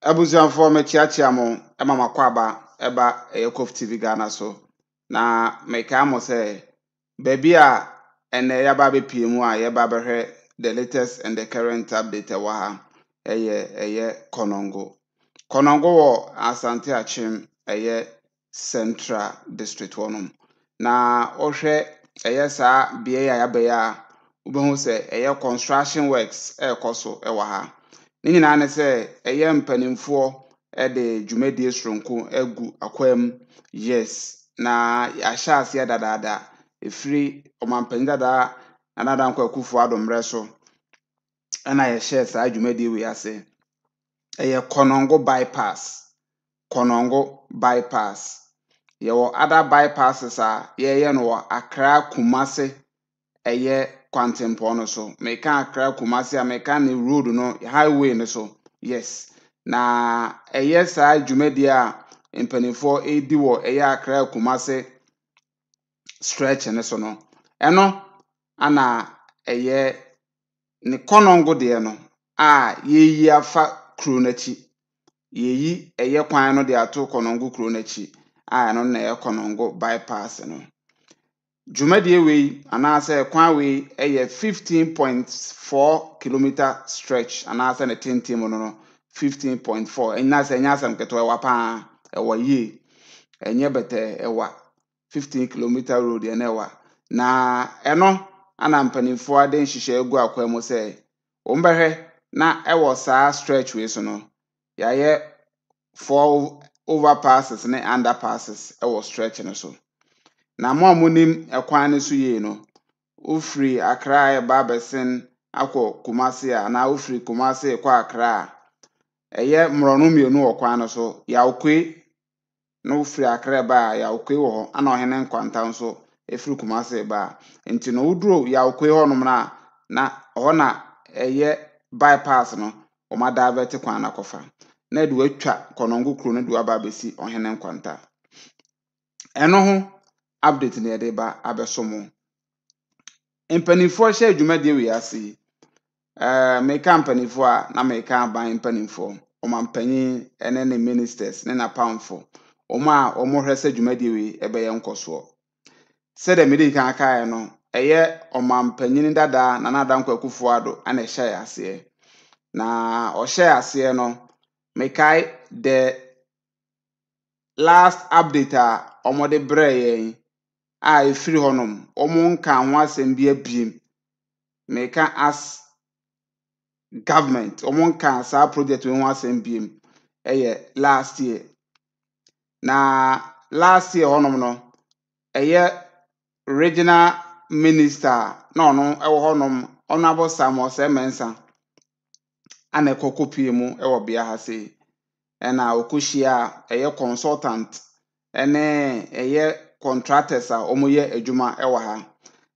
Abusuafo mechiachia mo ema makwaba eba Eyekof TV Ghana so na meka mo se baby a ene yaba be piemu a yaba behwe the latest and the current update wa ha eye Konongo wo Asante Achim Central District wonum na ohwe saa bie ya yaba ya ubehu se construction works ekoso ewa ha ni nyina ne se mpanimfo de dwumadie sronko egu akwam yes na ahya ase dadada efiri omampanyin dada anada nkwa kufu adomre so na ye share saa dwumadie we ase Konongo bypass ye wo other bypasses a ye no Accra Kumasi Kwantempo no so meka Accra Kumasi a meka ne road no highway no so yes na saa dwumadi a mpanimfo edi wo Accra Kumasi stretch ne so no eno ana ne Konongo de no a yeyi afa kro nachi yeyi kwan no de ato Konongo kro nachi a eno na Konongo bypass no dwumadie we anase kwan we 15.4 kilometer stretch anase ne tentim no 15.4 enase nyasam keto ewa pa ewa ye enye bete ewa 15 kilometer road ewa na eno ana mpanimfo ade nhihye egu akwam se ombehwe na ewo saa stretch we so no yaye 4 overpasses ne underpasses ewo stretch no so na mo amunim ekwan ne so ye no ufri Accra eba besen akọ Kumasi a na ufri Kumasi kwa Accra mrono mienu okwan no so Yaokwe no ufri Accra ba Yaokwe wo ana ohene nkwanta nso efri Kumasi ba enti no uduro Yaokwe ho no na ho na bypass no o ma divert kwan na kofa na de watwa Konongo kro no de aba besi ohene nkwanta eno ho update ne de ba abesomo mpanimfo hye adwumadie we ase meka mpanimfo a na meka ban mpanimfo omampanyin ene ne ministers ne na pamfo omo hwese adwumadie we ebe ye nkoso se de mede kan aka no omampanyin dada na nada nkwa Kufuado ana hye ase na o hye ase no mekai the last update a omode bre yen a efiri honom nka ho asem bi abiem meka as government nka saa project we ho asem biem last year na last year honom no regional minister na ono honom honorable Samuel Semensa ana ekokopie mu bia ha sei na okohia consultant ene contractors a omoye adwuma ewa ha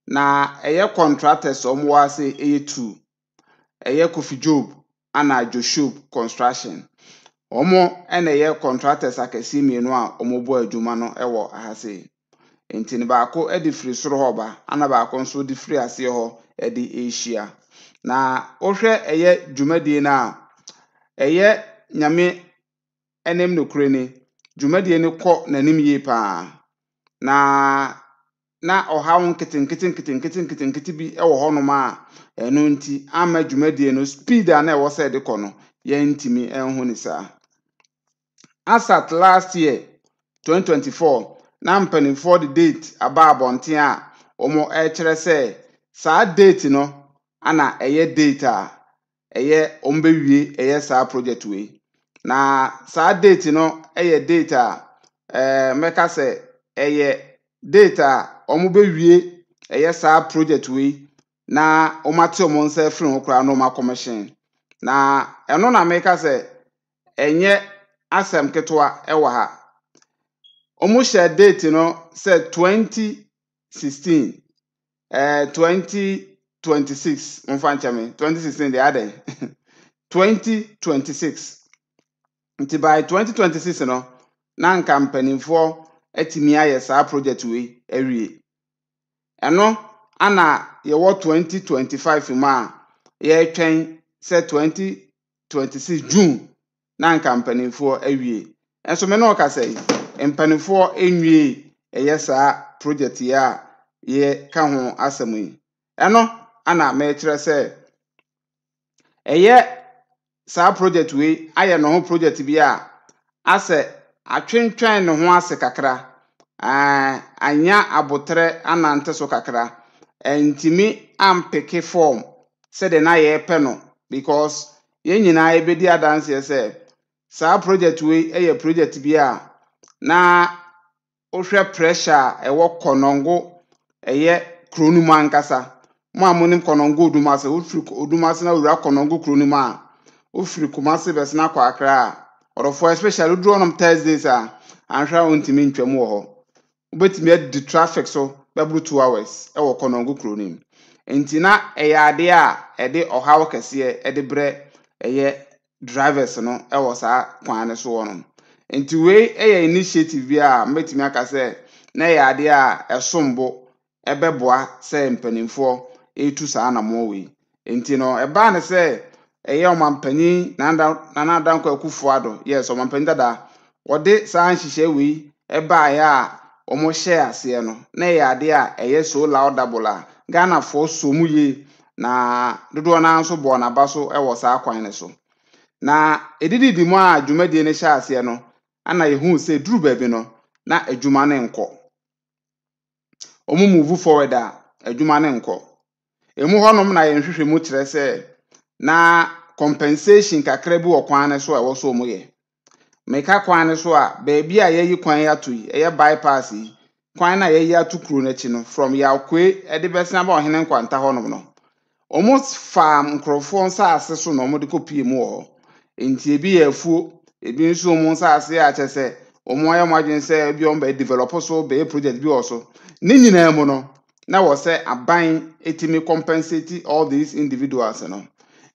na contractors omo ase 2 Kofi Job ana Joshua construction omo ene contractors akesi mienu a omo bo adwuma no ewo ha sei enti ne baako free soro ho ba ana baako nso di free ase ho Asia na ohwe dwumadie na nyame enem no kure ni dwumadie ne kọ nanim ye pa na ọha nkete bi ewo honom a eno nti ama dwumadie no speed a na ewo se de kọ no ye ntimi enhu ni sa asat last year 2024 na mpanimfo the date aba abonten a omo kire se saa date no ana date a ombewie saa project we na saa date no date a meka se date a omo bewie saa project we na omate omo nsa free ho kra no ma commission na eno na meka se asem ketwa ewa ha omo share date no se 2016 2026 mfanchame 2016 de ade 2026 nti by 2026 no na nka mpanimfo etimi aye saa project we awie eno ana ye wo 2025 ma ye twen se 2026 June na nka mpanimfoɔ awie enso me no ka sɛ mpanimfoɔ enwie ɛyɛ saa project yi a ye ka ho asɛm yi ɛno ana me kyerɛ sɛ ɛyɛ saa project we ayɛ no ho project bi a asɛ atwentwɛn ne ho ase kakra anya abotre anante so kakra entimi ampeke form sɛ de na yɛpɛ no because yɛn nyinaa ebedi adanse sɛ saa project we ɛyɛ project bi a na ohwɛ pressure ɛwɔ Konongo ɛyɛ kronum ankasa mo amonim Konongo Odumase ofiri Odumase na wura Konongo kronum a ofiri Kumase besna kwa Accra orofo especially dronom Thursdays a anhwa ontimi ntwam wɔ hɔ ubetimi adi traffic so bɛburu 2 hours ɛwɔ Konongo kronum enti na ɛyɛ ade a ɛde ɔhaw kɛse ɛde brɛ ɛyɛ drivers no ɛwɔ saa kwan ne so wɔ no enti we ɛyɛ initiative bi a metimi aka sɛ na ɛyɛ ade a ɛsombo ɛbɛboa sɛ mpanimfoɔ etu saa na mo we enti no ɛba ne sɛ ɛyɛ ɔmampanyin Nana Dankwa Akufo-Addo yes ɔmampanyin dada wɔde saa nhyehyɛ we ɛbaeɛ a ɔmo hyɛ aseɛ no na ɛyɛ ade a ɛyɛ so laudable a Ghana fo so mu ye na dodo na nso bɔ na ba so ɛwɔ saa kwan ne so na edidi mu a dwumadie ne hyɛ aseɛ no ana yehu sɛ duru baabi no na adwuma ne nkɔ ɔmo move forward a adwuma ne nkɔ emu hɔnom na yɛnhwehwɛ mu kyerɛ sɛ na compensation kakra bi wɔ kwan ne so a ɛwɔ so ɔmo yɛ meka kwan ne so a baabi a yɛyi kwan ato yi ɛyɛ bypass yi kwan na yɛyi ato kuro n'akyi no from Yakoe ɛde bɛsena ba ɔhene nkwanta hɔnom no ɔmo fa nkrɔfoɔ nsaase so na ɔmo de kɔpie mu wɔ hɔ enti ebi yɛ afuo ebi nso ɔmo nsaase a kyɛ sɛ ɔmo ayɛ mo adwene sɛ ebi ɔmo bɛ develop so bɛ project bi wɔ so ne nyinaa mu no na wɔ sɛ aban etimi compensate all these individuals no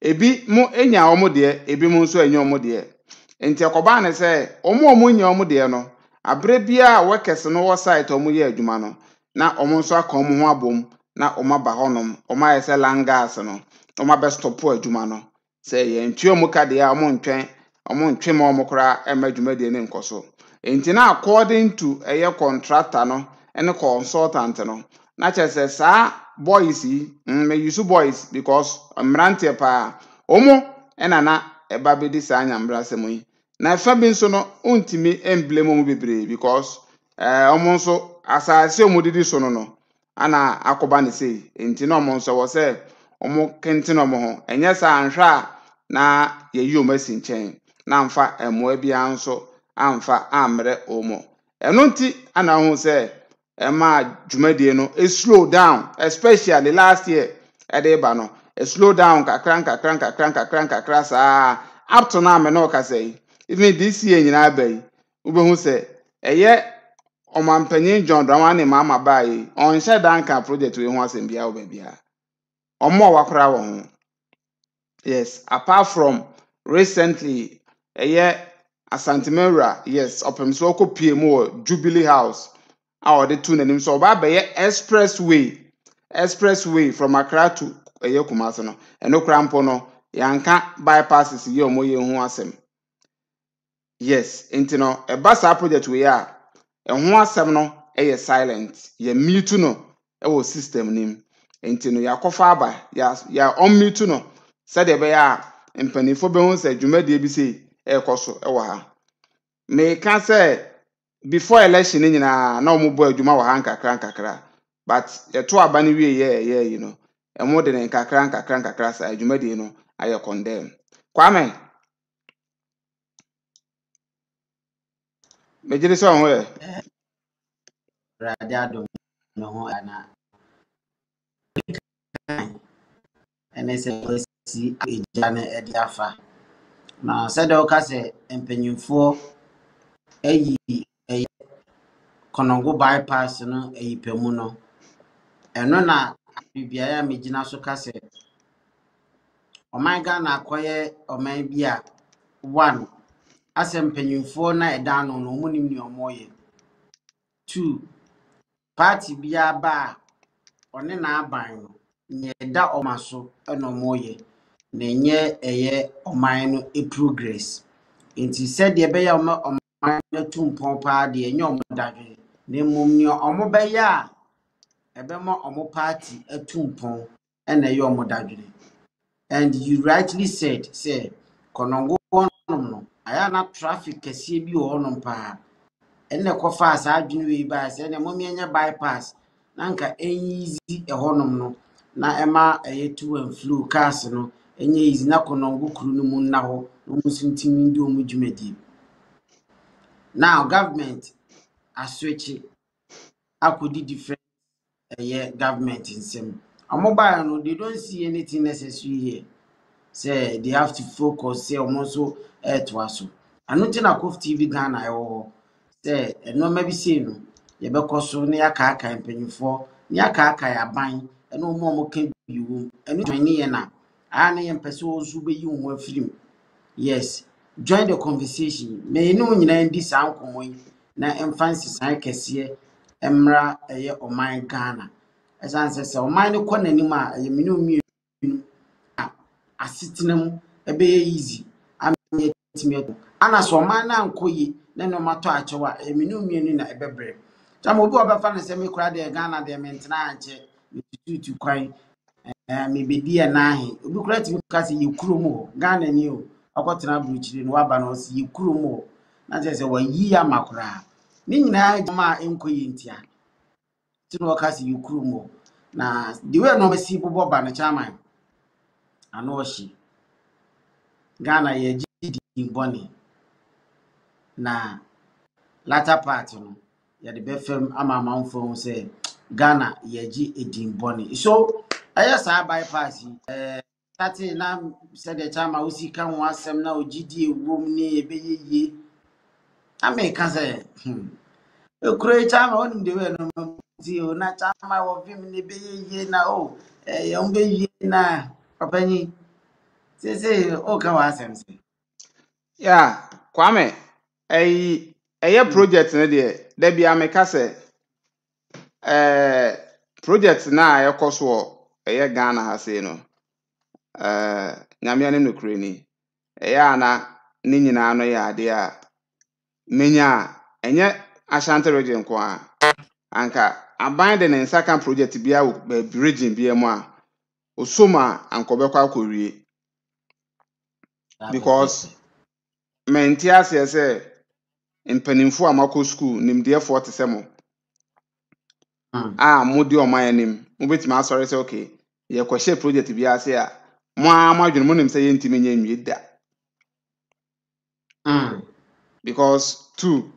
ebi mo enya ɔmo deɛ ebi mo nso enya ɔmo deɛ enti akɔba ne sɛ ɔmo nya ɔmo deɛ no abre bia a workers no wɔ site ɔmo yɛ adwuma no na ɔmo nso aka ɔmo ho abom na ɔmo aba hɔnom ɔmo ayɛ sɛ langas no ɔmo abɛ stop adwuma no sɛ yɛntwe ɔmo ka deɛ a ɔmo ntwe ma ɔmo kora ɛma adwuma deɛ ne nkɔ so enti na according to ɛyɛ contractor no ɛne consultant no na kyerɛ sɛ saa boys yi me use boys because mmeranteɛ paa ɔmo ɛna na ɛba bɛdi saa nyambrasɛm yi na ɛfa bi nso no ontimi emblem ɔmo bebree because ɔmo nso asase ɔmo didi so no ana akɔba ne sei enti na ɔmo nso wɔ sɛ ɔmo kente na ɔmo ho ɛnyɛ saa anhwɛ a na yɛyi ɔmo asi nkyɛn na amfa ɛmoa bi nso amfa amrɛ ɔmo ɛno nti ana ho sɛ ɛma dwumadie no slow down especially last year ɛde ba no slow down kakra saa up to now me no ka say even this year nyina ba yi wobɛhu sɛ ɛyɛ ɔmampanyin John Dramani Mahama ba yi ɔnhyɛ danka project we ho asɛm bia wo ba bia ɔmo wakora wɔ ho yes apart from recently ɛyɛ Asantemawura yes ɔpem so ɔkɔpie mu wɔ Jubilee House a ɔde tu n'anim so ɔba bɛyɛ expressway from Accra to ɛyɛ Kumasi no ɛno kora mpo no yanka bypasses yi ɔmo yɛ ho asɛm yes enti no ɛba saa project we a ɛho asɛm no ɛyɛ silent yɛ mute no ɛwɔ system nim enti no yakɔfa aba ya unmute no sɛdeɛ ɛbɛyɛ a mpanimfo bɛhu sɛ dwumadie bi sei ɛkɔ so ɛwɔ ha meka sɛ before election nyina na ɔmo bɔ adwuma wɔ ha nkakra but yɛto aba ne wie yɛ you know ɛmo de ne nkakra saa adwumadie no ayɛ condemn Kwame mejiri sɛ ɔho yɛ Radiado no ho ana ɛne sɛ si agya ne ɛde afa na sɛdeɛ ɔka sɛ mpanyinfoɔ ayi Konongo bypass no ayi pɛmu no ɛno na bibiara a megyina so ka sɛ ɔman Ghana akɔyɛ ɔman bi a one asɛ mpanyinfoɔ na ɛda no no ɔmo nim ne ɔmo yɛ two party biara ba a ɔne n'aban no nyɛ da ɔma so ɛna ɔmo yɛ na nyɛ ɛyɛ ɔman no progress Nti said the bear on my tomb pompa, the young daddy. Ne mum your omobeya, a bema omo party, a tomb pom, and a young daddy. And you rightly said, say, Konongo, no, I am not traffic, a CB or on pa. And the coffers I do we by saying a mommy bypass. Nanka easy a honum no. Na Emma a 2 and flu castle, and ye is not Konongo Krunum now, no muslim do mujumedi. Now, government, I switch it. I could do different government in some. A mobile, no, they don't see anything necessary here. Say they have to focus, say, also to us. I don't think I could TV Ghana or say, and no, maybe say no. You because so near Kaka and penny for near Kaka, a buying, and no more can you, and no, near now. I am persons who be you one film. Yes, join the conversation. May no one in this uncle na emphasis I can see Emra a my Ghana. As I say, so mine no corner anymore. You mean a sitting a be easy. I'm yet to me. And as for my uncle, no matter what, a minimum a bebre. Some will go about fan semi crowd Ghana, their maintenance to cry. Maybe dear nahi. You correct me because you krumo Ghana new. Akotena buchiri no aba no si yikurumo na je se wa yi amakura ni nyina jama enkoyi ntia tinu wakasi yikurumo na the way no be si bobo ba na chairman ano oshi Ghana ye gidi boni na latter part no ya de be fam ama manfo say Ghana ye gi edin boni so ayasa bypass Tati na said the time I was can was some now GD room near be I may can say, a great time on the way no zero, not time I was him be ye now, a young baby na Papani. Say, oh, come on, say. Yeah, Kwame, a project na there be ameka say project na ekoso Ghana ha say no nyame anem no kure ni na ni nyina no ya ade a menya enye Ashanti region ko a anka aban de ne nsa kan project bia wo region bia mu a osoma ankobekwa akowie because mentias say mpanimfo amako school nimdeefo tesemo modi oman anim mobetimi asori say okay ye kwahye project bia say a mo amadwene mo nim say ye ntimi nya nwie da because two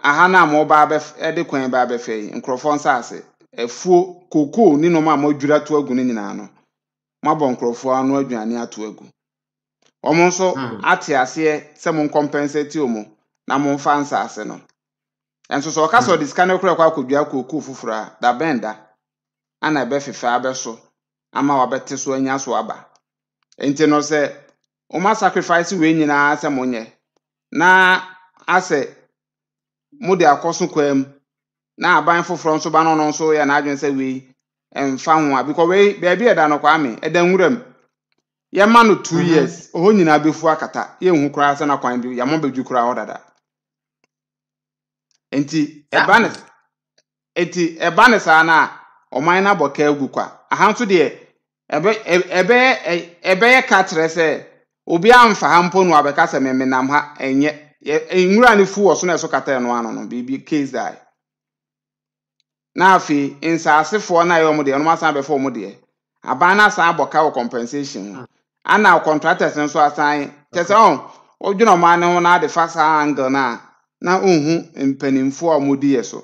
ahana mo ba be de kwan ba be fe nkrofo nsase efuo koko ni no ma modwira to agu ni nyina no mabọ nkrofo anu adwane ato agu omo nso ate ase se mo compensate omo na mo mfa nsase no enso so ka so diska ne kura kwa akodua koko fufuru a da benda ana be fefa abeso ama wabete so anya so aba enti no se o ma sacrifice we nyina se monye na ase mo de akoso kwam na aban foforo nso ba no nso ya na adwen se we emfa ho a because we be eda no kwa me eda nwuram ye ma no 2 years oho nyina befu akata ye hu kura se na kwan bi ya mo bedwu kura odada enti eba ne sa na oman na boka agu kwa ahanso de ebe ye ka kire se obi amfa ha mpo no abeka se memenam ha enye nwura ne fu oso na so kata no ano no bibi case die na afi insasefo na yo mo de no masan be fo mo de aban na san boka wo compensation ana contractors nso asan tese odweno man ne ho na de fasa angle na ohun mpanimfo a modi yeso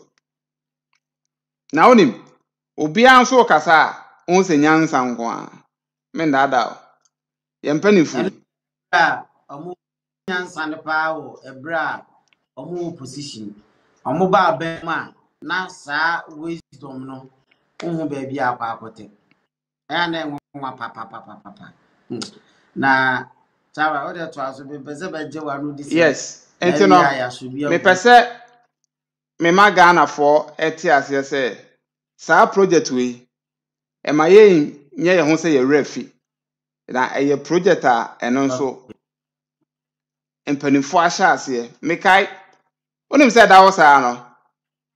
na onim obi anso kasa on se nyansa nko a me ndada ye mpanimfo Omo nyansa ne pa wo ebra omo position omo ba be ma na sa wisdom no ohun ba bi akwa akote na enwa papa na tawa o de to aso be pese be je wa no disi yes enti no me pese me magana for eti ase se sa project we e ma ye nye ye ho se ye refi na eye project a eno nso mpanimfo ahye ase mekai onim say da wo saa no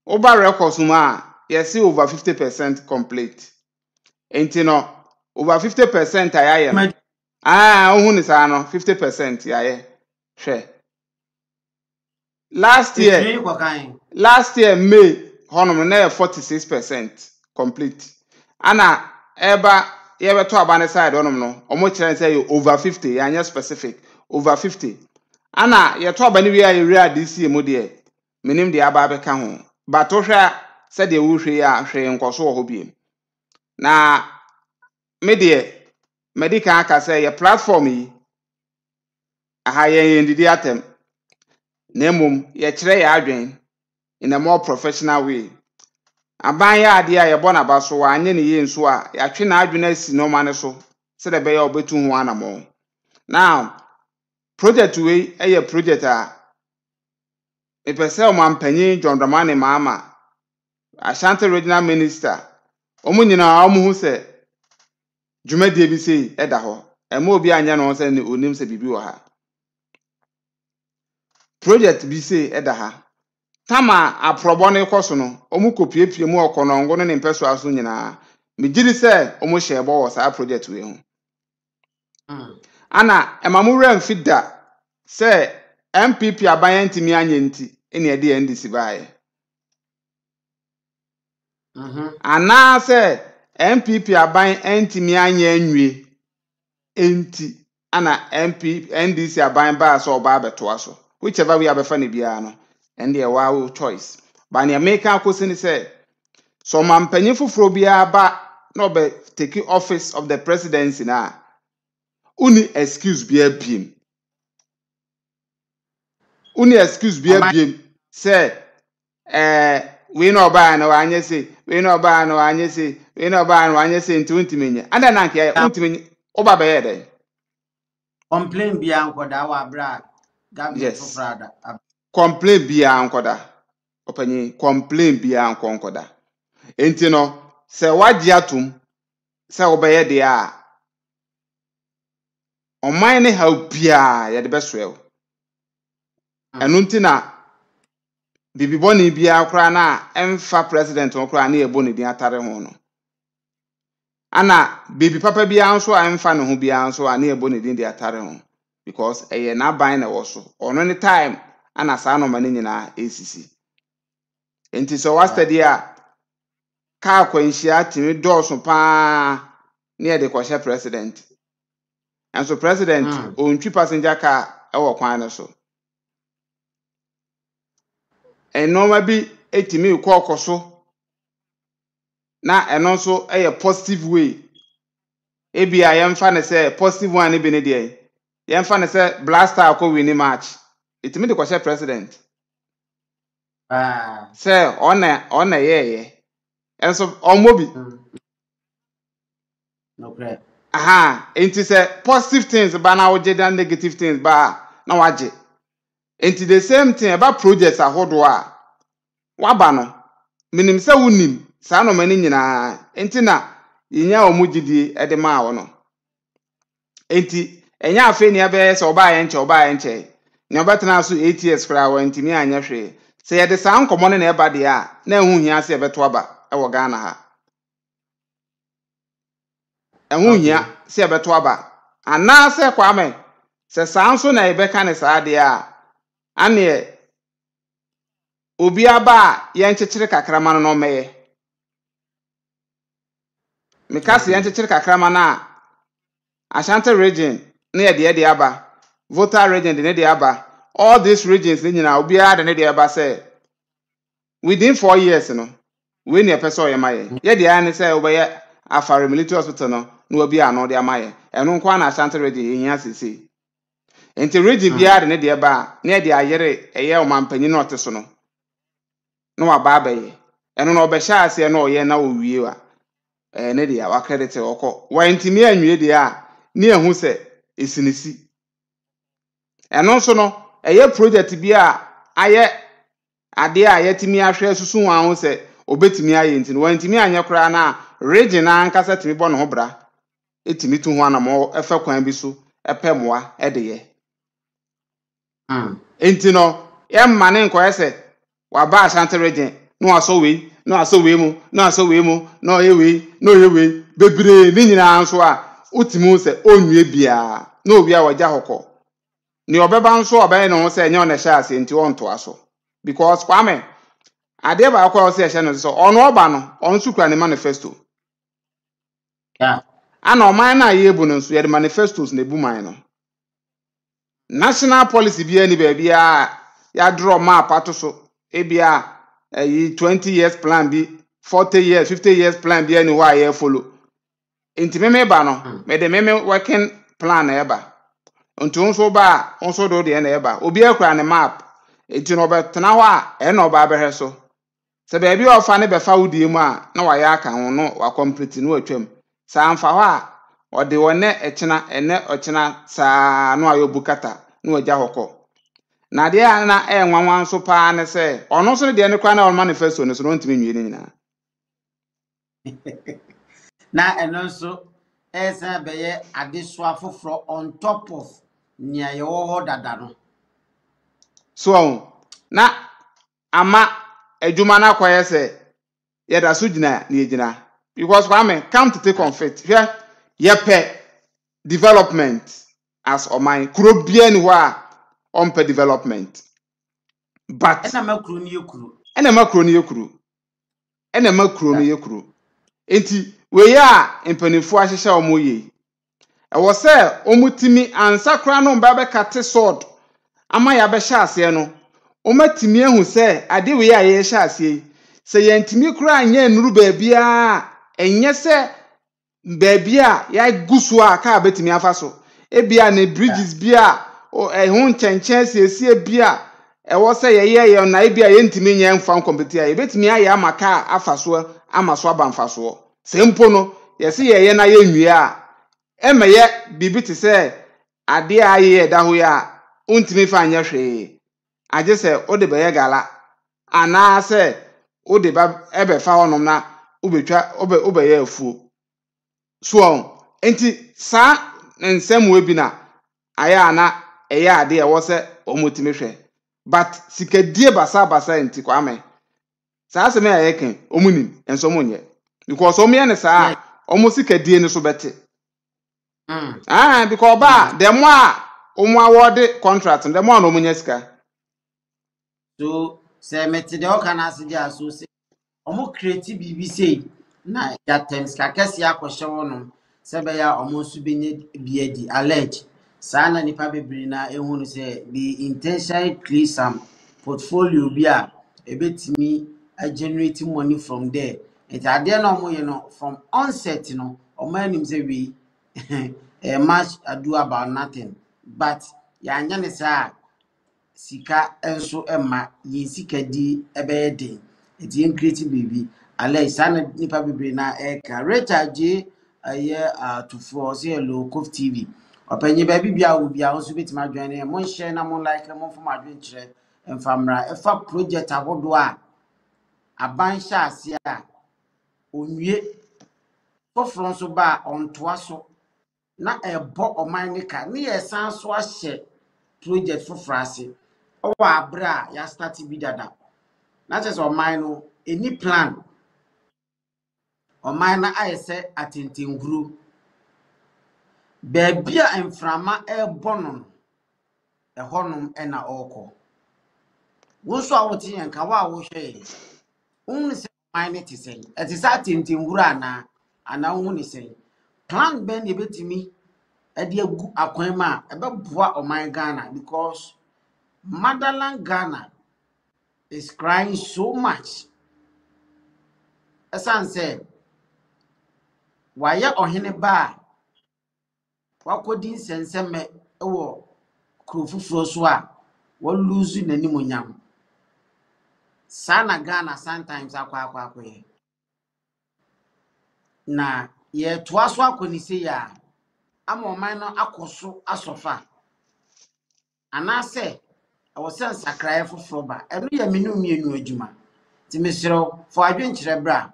oba records ma yes over 50% complete enti no over 50% ayaye no ohun ni saa no 50% yaye hwe last year May honum na 46% complete ana eba ye beto abane side honum no omo kire say over 50 yanya specific over 50 ana ye to abane wi aye this year mu de menim de aba beka ho but ohwa se de wo hwe ya hwe nkoso wo ho biem na me de medical aka say ye platform yi aha ye ndidi atem na mum ye kire ya adwen in a more professional way aban ya ade a ye bo na ba so wa anye ne ye nso a ya twe na adwen asi no mane so se de be ya obetu ho anamo now project we eye project a e pese o mampanyin John Dramani Mahama Ashanti Regional Minister omu nyina omu hu se dwumadie bi sei eda ho ema obi anya no se ne onim se bibi wo ha project bi sei eda ha tama aprobo ne koso no omu kopiepie mu okonongo ne mpeso aso nyina mejiri se omu hyebo wo sa project we hu ana emamure mfida se MPP aban ntimi anye nti ene ede ndisi baaye ana se MPP aban ntimi anye anwie enti ana NDC aban ba so oba beto aso whichever we abefa ne bia no and the wow choice ba ne make akosi ni say so mampanyin foforo bia ba no be take office of the presidency na uni excuse bia biem say we no ba na anye say we no ba na anye say we no ba na anye say ntimenye anda na nke ntimenye oba be ye dey complain bia nkoda wa bra gabi fofrada complain bia nkoda opanyi complain bia nkoda enti no se wagye atum se obeye de a oman ne ha bia ye de besoe enu nti na bibiboni bia kra na emfa president okra na ebo ne din atare ho no ana bibi papa bia nso a emfa ne ho bia nso a na ebo ne din de atare ho because eye na ban na wo so ono ne time ana saa no mane nyina esisi enti so wa study a ka kwanhia timi dɔɔso pa ne ye de kwahye president enso president ontwi passenger car ewo kwan ne so enoma bi etimi kokoso na eno nso eye positive way ebi a yemfa ne say positive one bi ne de yemfa ne say blaster akọ win match etimi de kwahye president say ona ye enso omobi no crap enti say positive things ba na oje dan negative things ba na waje enti the same thing about projects ahodo a waba no minim say wunim saa no mani nyina enti na yinya omugidi ede ma wo no enti enya afi ne be say oba ye nche ne obetena so 8 years kra wo enti mi anya hwe say ye de saa nkomo ne na eba de a na ehu hia say beto aba ewo Ghana ha ehu hia say beto aba ana say kwame say saa nso na ebeka ne saa de a ane obi aba ye nchechire kakrama no meye mikasi ye nchechire kakrama na Ashanti region na ye de aba voter region de ne de aba all these regions ni nyina obi a de ne de aba say within 4 years no we ne person ye maye ye de an say obeye afare military hospital no na obi ano de amaye eno nko na Ashanti region ehia sisi enti region bia de ne de aba na ye de ayere eye o mampanyin no teso no no aba abaye eno no obehya ase no oye na owie wa ne de wa credit okọ wa ntimi anwie de a ne ehu se esinisi eno nso no eye project bi a aye ade a yetimi ahwe susu wan ho se obetimi aye ntini wa ntimi anye kra na region ankasa timi bọ no ho bra etimi tu ho anamo efa kwan bi so epemwa ede ye enti no yɛmma ne nkɔyɛ sɛ waba Ashanti region no aso wei no aso wei mu no aso wei mu no ɔyɛ wei no ɔyɛ wei bebree ne nyinaa nso a wotimi sɛ onwie bia na obi a wagya hɔkɔ ne ɔbɛba nso ɔbɛyɛ ne ho sɛ nyɛ ɔna hyɛ ase nti ɔntoa so because Kwame adeɛ baako a ɔsɛ ɛhyɛ no sɛ ɔno ɔba no ɔno nso kura ne manifesto ana ɔman na yɛbu no nso yɛde manifestos na ebu man no national policy bi ani baabi a yɛadrɔ map ato so ebia 20 years plan bi 40 years 50 years plan bi ani hɔ a yɛ follow nti meme ba no me de meme working plan na ɛba nti nso ba nso do de na ɛba obi akura ne map nti no bɛtena hɔ a ɛna ɔba bɛhwɛ so sɛ baabi ɔfa ne bɛfa wodie mu a na wayɛ aka ho no wa complete no atwam saa mfa hɔ a ɔde wɔne ɛkyena ɛne ɔkyena saa no ayɔ bukata no agya hɔkɔ na deɛ a na ɛnwanwan so paa ne sɛ ɔno so deɛ ne kwa na ɔno manifesto no so no ntimi nwie ne nyinaa na ɛno nso ɛsan bɛyɛ adesoa foforɔ on top of nea yɛwɔ hɔ dada no so na ama adwuma na akɔyɛ sɛ yɛda so gyina ne yɛgyina because Kwame come to take on faith hwɛ yɛpɛ development as ɔman kuro bia ni hɔ a ɔmpɛ development but ɛna makuro no yɛ kuro ɛna makuro no yɛ kuro ɛna makuro no yɛ kuro enti wei a mpanimfoɔ ahyehyɛ ɔmo yɛ ɛwɔ sɛ ɔmo timi ansakra no mba bɛkate sword ama ya bɛhyɛ aseɛ no ɔmo timi ehu sɛ ade wei a yɛhyɛ aseɛ sɛ yɛntimi kura nyɛ nuru baabi a ɛnyɛ sɛ baabi a yɛagu so a ka betimi afa so ebia ne bridges bi a ɛho nkyɛnkyɛn siesie bi a ɛwɔ sɛ yɛyɛ na ebia yɛntimi nyɛ mfa nkompeti a yɛbetimi ayɛ ama ka afa so ama so aba mfa so sɛ mpo no yɛse yɛyɛ na yɛnwie a ɛmɛyɛ bibi te sɛ ade a ayɛ da ho ya ontimi fa nyɛ hwee agye sɛ ode bɛyɛ gala ana sɛ ode ba ɛbɛfa honom na obetwa obɛyɛ afuo so enti saa nsɛm we bi na ayɛ ana ɛyɛ ade ɛwɔ sɛ ɔmotimi hwɛ but sikadie basa enti Kwame saa asɛm a yɛka ɔmunim enso monyɛ because ɔmyɛ ne saa ɔmo sikadie ne so bɛte because ba the more ɔmo award contract the more no munya sika so sɛ mete de ɔka na ase dia so sɛ ɔmo create bibi sei na ya terms ka kɛse akɔhyɛ wɔnom sɛ bɛya ɔmo nso benye biadi allege saa na nipa bebree na ehu no sɛ the intention create some portfolio bi a ebetimi generate money from there it adeɛ na ɔmo yɛ no from onset no ɔmo anim sɛ we much ado about nothing but yanya ne saa sika enso ema yin sika di ebeye den eti en create baby alai sana nipa bebre na eka Richard J aye atufo se hello Cof TV opanyi ba bibia wo bia wo so betima adwane mo share na mo like mo fo madwen kire emfamra efa project agodo a aban sha ase a onwie foforo nso ba ontoa so na ebo oman ne ka ne yesan so ahye project foforo ase owa abra ya start bi dada na chese oman no any plan oman na ayese atentenhuru baabia emframa ebono ehonum ena oko wo so awote yanka wa wo hwe unu se oman ne tisen etisa atentenhuru ana unu ne sen plan ben e betimi ade agu akwan ma ebeboa oman Ghana because motherland Ghana is crying so much. As I said, why ya ohene ba wakodi nsenseme ewo krofufuro so a wo lose nanimonyam. Sana Ghana sometimes akwa na ye toa so akoni se ya ama oman no akoso asofa anase awosan sakrae foforo ba eno ya menu mienu adwuma ti mesiro for adwenkyere bra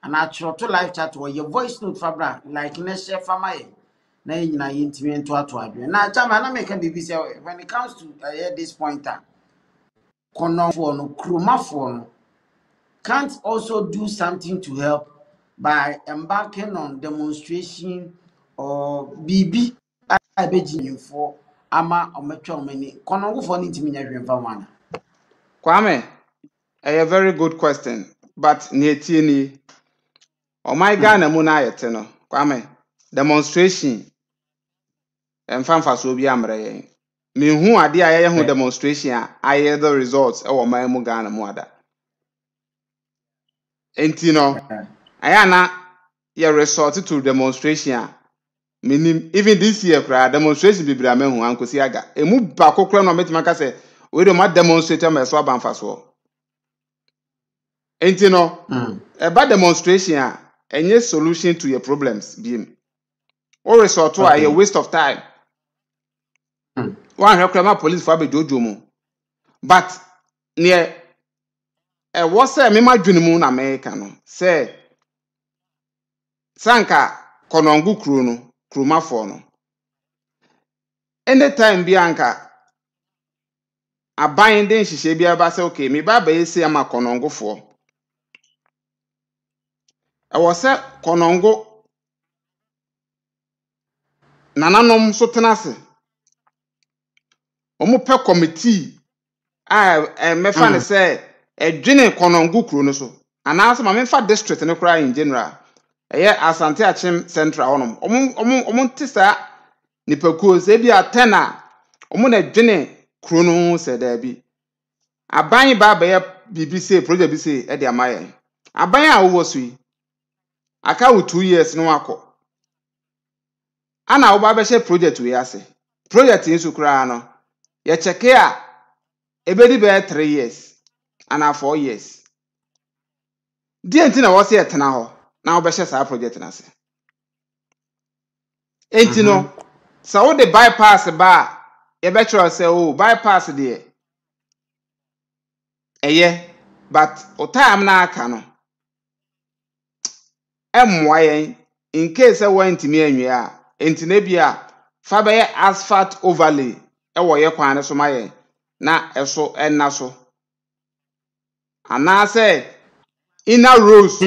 ana chiro to live chat wo your voice note fa bra like na share fama ye na nyina yintimi ento ato adwe na chama na make bibi say when it comes to this pointer kononfo no kromafo no can't also do something to help by embarking on demonstration or bibi abejinfo ama ometwa omani kononfo no ntimi nya hwemfa wana. Kwame, a very good question, but near ni oh my Ghana mu na ayete no Kwame demonstration emfa so bi amre yen me hu ade a ye hu demonstration a aye the results e wo man mu Ghana mu ada enti no aya na ye resort to demonstration a minim even this year kra demonstration bibira me hu ankosi aga emu ba kokora no metima ka se we do ma demonstrate ma so abanfa so enti no eba demonstration a enye solution to your problems biem o resort to a waste of time one reklama police for abejojo mu but near e was say me madwene mu na America no say sanka konongu kru no krumafo no anytime bi anka aban den hihye bi aba say okay me ba yesi ama konongufo e was say konongu nananom so tenase omo pe committee a mefa ne say edwene konongu kru no so anaasị ma mefa district ne kra in general eye Asante Achim Central onom omo ntisa nipakuo se bi atena omo na dwene kru no se da bi aban ba ye BBC project bi se e de amaye aban a wo so yi aka wo 2 years no akọ ana wo ba be she project we ase project yin su kra no ye cheke a ebedi be 3 years ana 4 years di enti na wo se etena ho na wo be she sa project na se enti no sa wo de bypass ba ye be try say oh bypass de eye but o time na aka no emwa yen in case went me anwie a enti na bia fa be asphalt overlay e wo ye kwan ne so maye na eso enna so ana say inner roads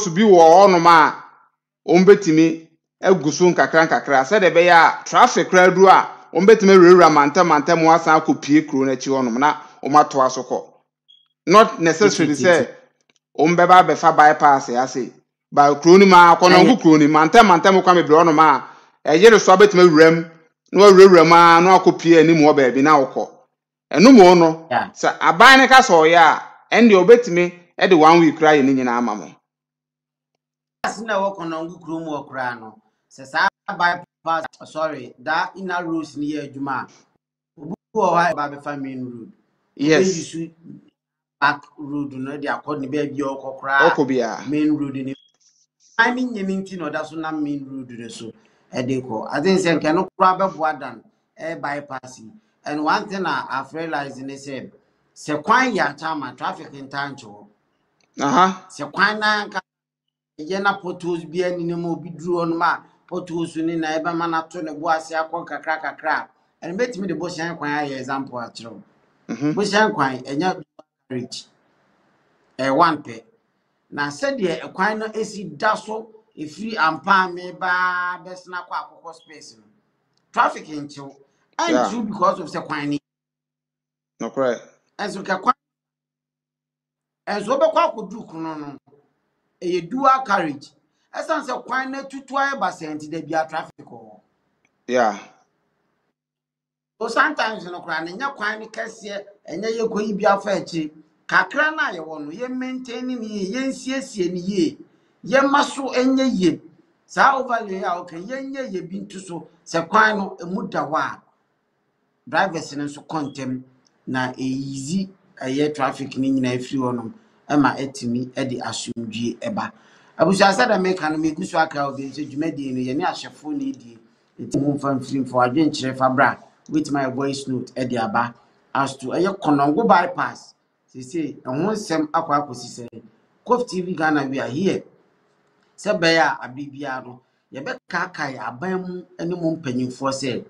bi wo onum a ombetimi agusu nkakra say de be ya traffic radu a ombetimi rewura mantam mo asan akopie kro na chi onum na omato asokọ not necessarily say ombeba be fa bypass ya say ba kro ni ma konongu kro ni mantam kwa mebre onum a eyere so abetimi wuram na rewura ma na akopie ani mo ba bi na wokọ enum no sa aban ne ka so ya ende obetimi e de 1 week cry ni nyina amamo asina wo konongu kro mu okra no se sa bypass sorry that inner roads ni adwuma obu wo ha ba be fa main road yes you back road no dey according be bi okokra main road ni I mean nyinti no da so na main road ni so e dey ko I think say nke no kra be boadan bypass and one thing I've realized in say kwan ya chama traffic in tancho se kwan na ka ye na potholes bi ani ne mo bi duru on ma potholes ni na eba ma na to ne bo ase akọ kakra and metimi de bo shan kwan aye example a chiro bo shan kwan enya reach one pe na said the kwan no esi daso efiri ampa me ba besna kwa akoko space no traffic in chill and true because of se kwan ni no correct and so ka kwan and so be kwa akoduru kuno no a dual carriage as an say kwan na tutu aye basent de bia traffic o so sometimes no kwan nya kwan ni kase enya ye koyi bia fa achi kakra na ye wo no ye maintain ni ye nsiesie ni ye maso enye ye sa overlay a okay ye nye ye bi ntu so se kwan no emu da wa drivers ne so contem na easy aye traffic ni nyina afiri wono ema etimi e de asumdue eba abusia sada meka no megusu aka obi nse dwumadi no ye ne ahyefo ni di etimu mfam firim fo adwenkyere fa bra with my voice note e de aba as to aye konongo bypass say ehun sem akwa akosi say Kof TV Ghana we are here se beya abibia no yɛbɛkaakaa aban mu ne mo mpanyinfoɔ sɛ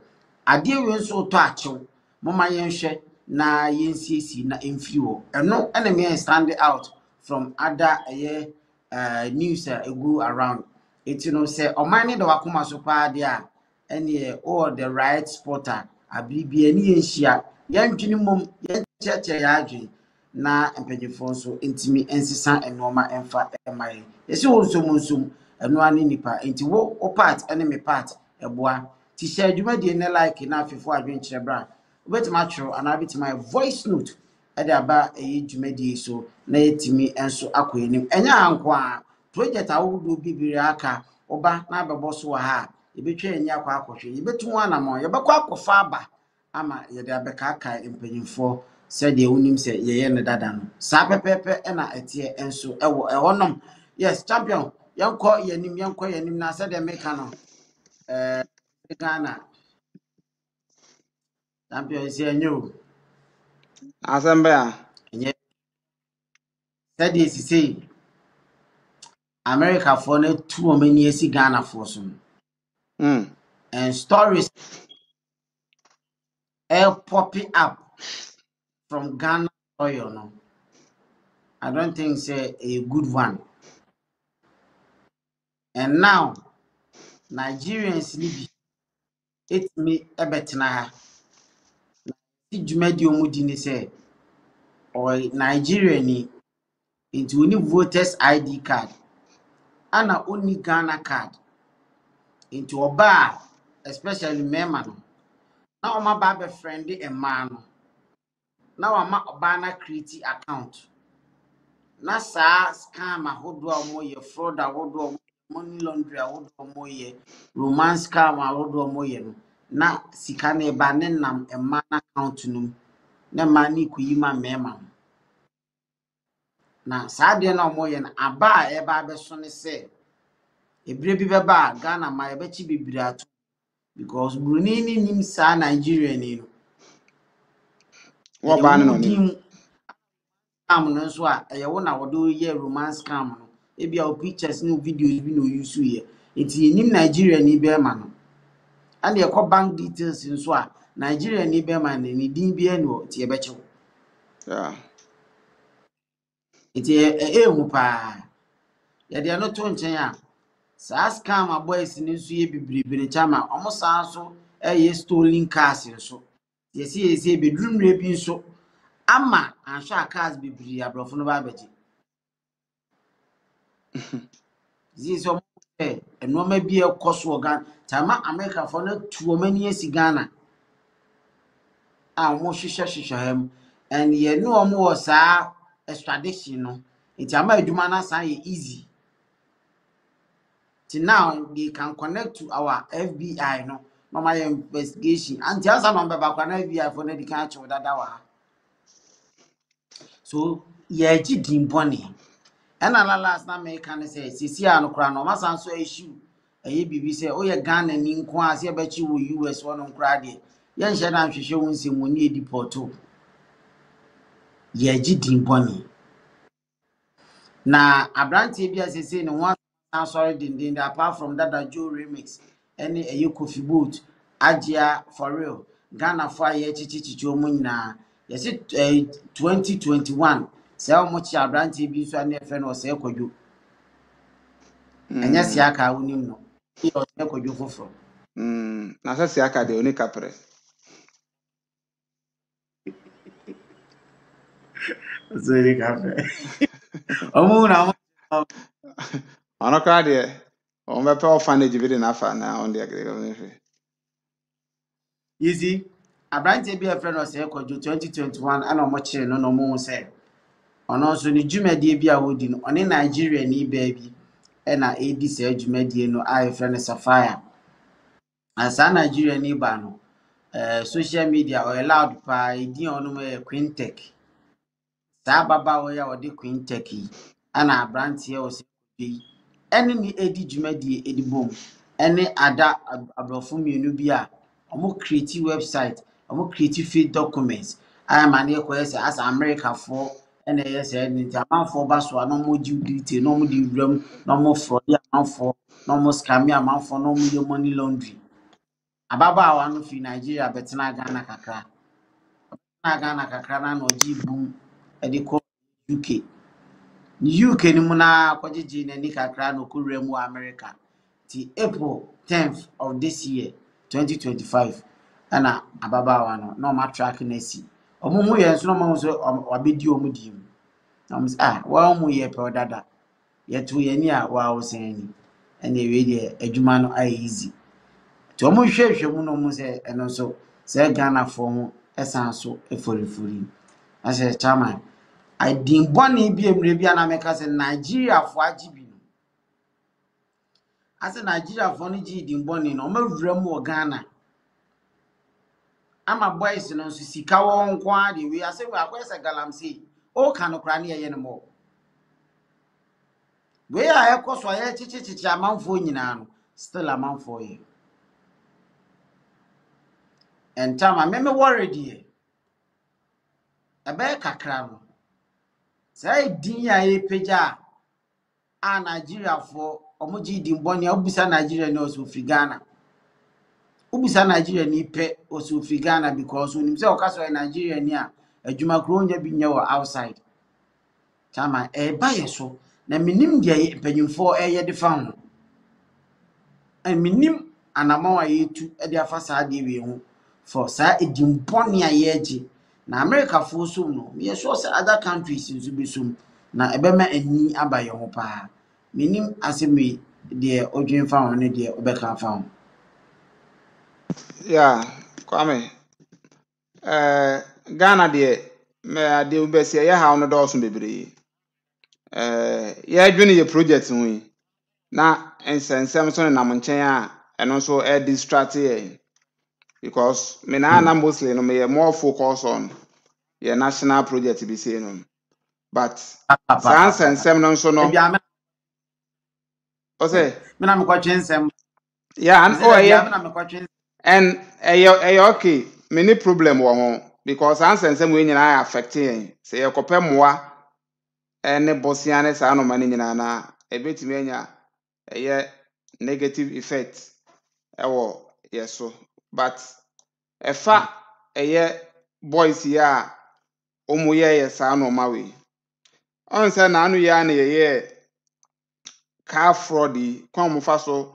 adeɛ wei nso tɔ akyew momma yɛnhwɛ na yɛnsiesie na ɛmfiri hɔ ɛno ɛna me stand out from other news a go around eti no sɛ ɔman ne da wakoma so paa deɛ a ɛneɛ all the right spotter abiribia ne yɛnhyia yɛntwene mom yɛnkyerɛkyerɛ yɛ adwene na mpanyinfoɔ nso ntumi nsesa nneɛma ɛmfa ɛma yɛn yɛsi wɔ nsom ɛno ani nipa nti wo part ɛne me part ɛboa ti hyɛ adwumadie ne like na afefo adwenkyerɛ bra wobɛtumi atwerɛ anaa wobɛtumi ayɛ voice note ɛde aba ɛyɛ dwumadie so na yɛtumi nso akɔ anim ɛnyɛ anko a project ahodoɔ bibiri aka ɔba na abɛbɔ so wɔ ha yɛbɛtwa yɛn akɔ akɔhwɛ yɛbɛtu anam yɛbɛkɔ akɔfa aba ama yɛde abɛkaaka mpanyinfoɔ sɛdeɛ wonim sɛ yɛyɛ ne dada no saa pɛpɛɛpɛ ɛna ɛteɛ nso ɛwɔ ɛhɔnom yes champion yɛnkɔ yɛnim na sɛdeɛ meka no Ghana champion sɛ ɛnyɛ o asɛm bɛ a ɛnyɛ sɛdeɛ sisei Americafoɔ no tu wɔn ani asi Ghanafoɔ so no and stories popping up from Ghana oil no I don't think say a good one and now Nigerians ni bi etimi ebetena ha ti dwumadi omudi ni say or Nigeria ni into oni voters ID card ana oni Ghana card into oba especially mema no na o ma ba be friend e man no na wa ma oba na create account na saa scam ahodo a mo ye fraud ahodo money laundry ahodo mo ye romance scam ahodo mo ye no na sika na eba ne nam e man account no na man ni kuyi ma mema na saa de na mo ye na aba a eba abeso ne se ebire bi beba Ghana ma ye bechi bibiri ato because Brunei ni nim saa Nigeria ni no wo ba no ni scam no so a ye wo na wo do ye romance scam no e bia o pictures no videos bi no use ye enti nim Nigeria ni be ma no and ye call bank details nso a Nigeria ni be ma na ni din bi eno ti ye be chew yeah enti ehu pa ye de no to nchen a saa scam a boys ni nso ye bibribe ne chama omo saa so ye stolen cars nso ye see bedroom re bi nso ama anhwa cars bibiri abrofo no ba beje zizo enoma bi ekoso organ tama America for na tuo mani asi Ghana a mo hwehwehwehwe ham and ye no omo wo saa extradition no it ama adwuma na saa ye easy till now they can connect to our FBI no normal investigation anti asa no be bakwa na FBI for na di kan ache dada wa so ye ji din boni ena la last na me kan say sisi a no kra no masa so issue eye bibi say o ye Ghana ni nko a se be chi wo US wono kra de ye nhye na hwehwe won se mo ni ediporto ye ji din boni na abrante bi asese ne ho sorry din apart from that Joe remix any eye coffee boot agia for real Ghana for ye chichichi omo nyina ye se 2021 se o mo chi abrante bi so na efe no se kwadwo enya se aka wonim no e o se kwadwo foforo na se aka de oni kapre so ni kapre omo na ono kra de o me pe orphanage bi de na fa na on de agree on hwe easy abrante bi efe no se kwadwo 2021 ana o mo chi no no mo se ono so ni dwumadie bi a wodi no one Nigeria ni baabi na edi se dwumadie no a efe no Sapphire asa Nigeria ni ba no social media o allowed pa edi ono me Quintech sa baba wo ya odi Quintech ana abrante o se bi ene ni edi dwumadie edi bom ene ada abrofo mienu bi a omo create website omo create fake documents I am an equal as America for ɛna ɛyɛ sɛ ɛne nti amanfoɔ ba so a na ɔmo gye duty na ɔmo de wuram na ɔmo frɔde amanfoɔ na ɔmo scam amanfoɔ na ɔmo yɛ money laundry. Ababaawa no fi Nigeria bɛtena Ghana kakra. Na Ghana kakra na ɔgye boom ɛde kɔ UK. UK ni mu na kɔgyegye n'ani kakra na ɔkɔwura mu wɔ America. Ti April 10th of this year 2025 ɛna ababaawa no na ɔmo atrack no asi. Ɔmo mu yɛ nso na ɔmo nso wabɛdi ɔmo di mu. Na ɔmo sɛ wɔn mu yɛ pɛ ɔdada. Yɛto yɛn ni a wɔawo sɛn ni. Ɛna ewie deɛ adwuma no ayɛ easy. Ti ɔmo hwehwɛ mu na ɔmo sɛ ɛno nso sɛ Ghanafoɔ ho ɛsan so ɛforifori. Asɛ chairman adimbɔne bi emire bi ana meka sɛ Nigeriafoɔ agye bi no. Asɛ Nigeriafoɔ no gye dimbɔne no ɔmo awura mu wɔ Ghana. Ama boys no nso sika wɔn nko ara de wi asɛ wɔ akɔyɛ sɛ galamsey. O ka no kora ne yɛyɛ no mo. We a ɛkɔ so a yɛkyekyekye amanfoɔ nyinaa no still amanfoɔ yɛ. And time me worry deɛ. Ɛbɛyɛ kakra no. Sɛ din a yɛpagya a Nigeriafoɔ ɔmo gye dimbɔne a obisa Nigeria ne ɔso fi Ghana. Obisa Nigeria ni pɛ ɔso fi Ghana because onim sɛ ɔka so Nigeria ni a adwuma kro nya bi nya wɔ outside. Chama ɛba yɛ so na minim deɛ mpanyimfoɔ ɛyɛ de fa ho. Minim anamɔ a yɛtu de afa saa deɛ wei ho for saa edimbɔne a yɛgye. Na Americafoɔ so no yɛ sure sɛ other countries nso besom na ɛbɛma ani aba yɛ ho paa. Minim asɛm deɛ odwen fa ho ne deɛ ɔbɛka fa ho. Yeah, Kwame. Ghana deɛ me ade wobɛsi ɛyɛ haw no dɔɔso bebree. Yɛadwene yɛ project ho yi. Na nsɛnsɛm so ne nam nkyɛn a ɛno nso distract yɛ. Because me na mostly no me more focus on your national project be say no. But saa nsɛnsɛm no nso no. O say me na me kwatwe nsɛm. Yeah, and okay, many problem wɔ ho because ansɛnsɛm we nyinaa affect yɛn. Sɛ yɛkɔpɛ mmoa ɛne bosia ne saa noma ne nyinaa na ɛbɛtumi anya ɛyɛ negative effect ɛwɔ yɛ so. But ɛfa ɛyɛ boys yi a ɔmo yɛ saa noma we. Ɔn sɛ na anu yɛ na yɛyɛ car fraud yi kwan mo fa so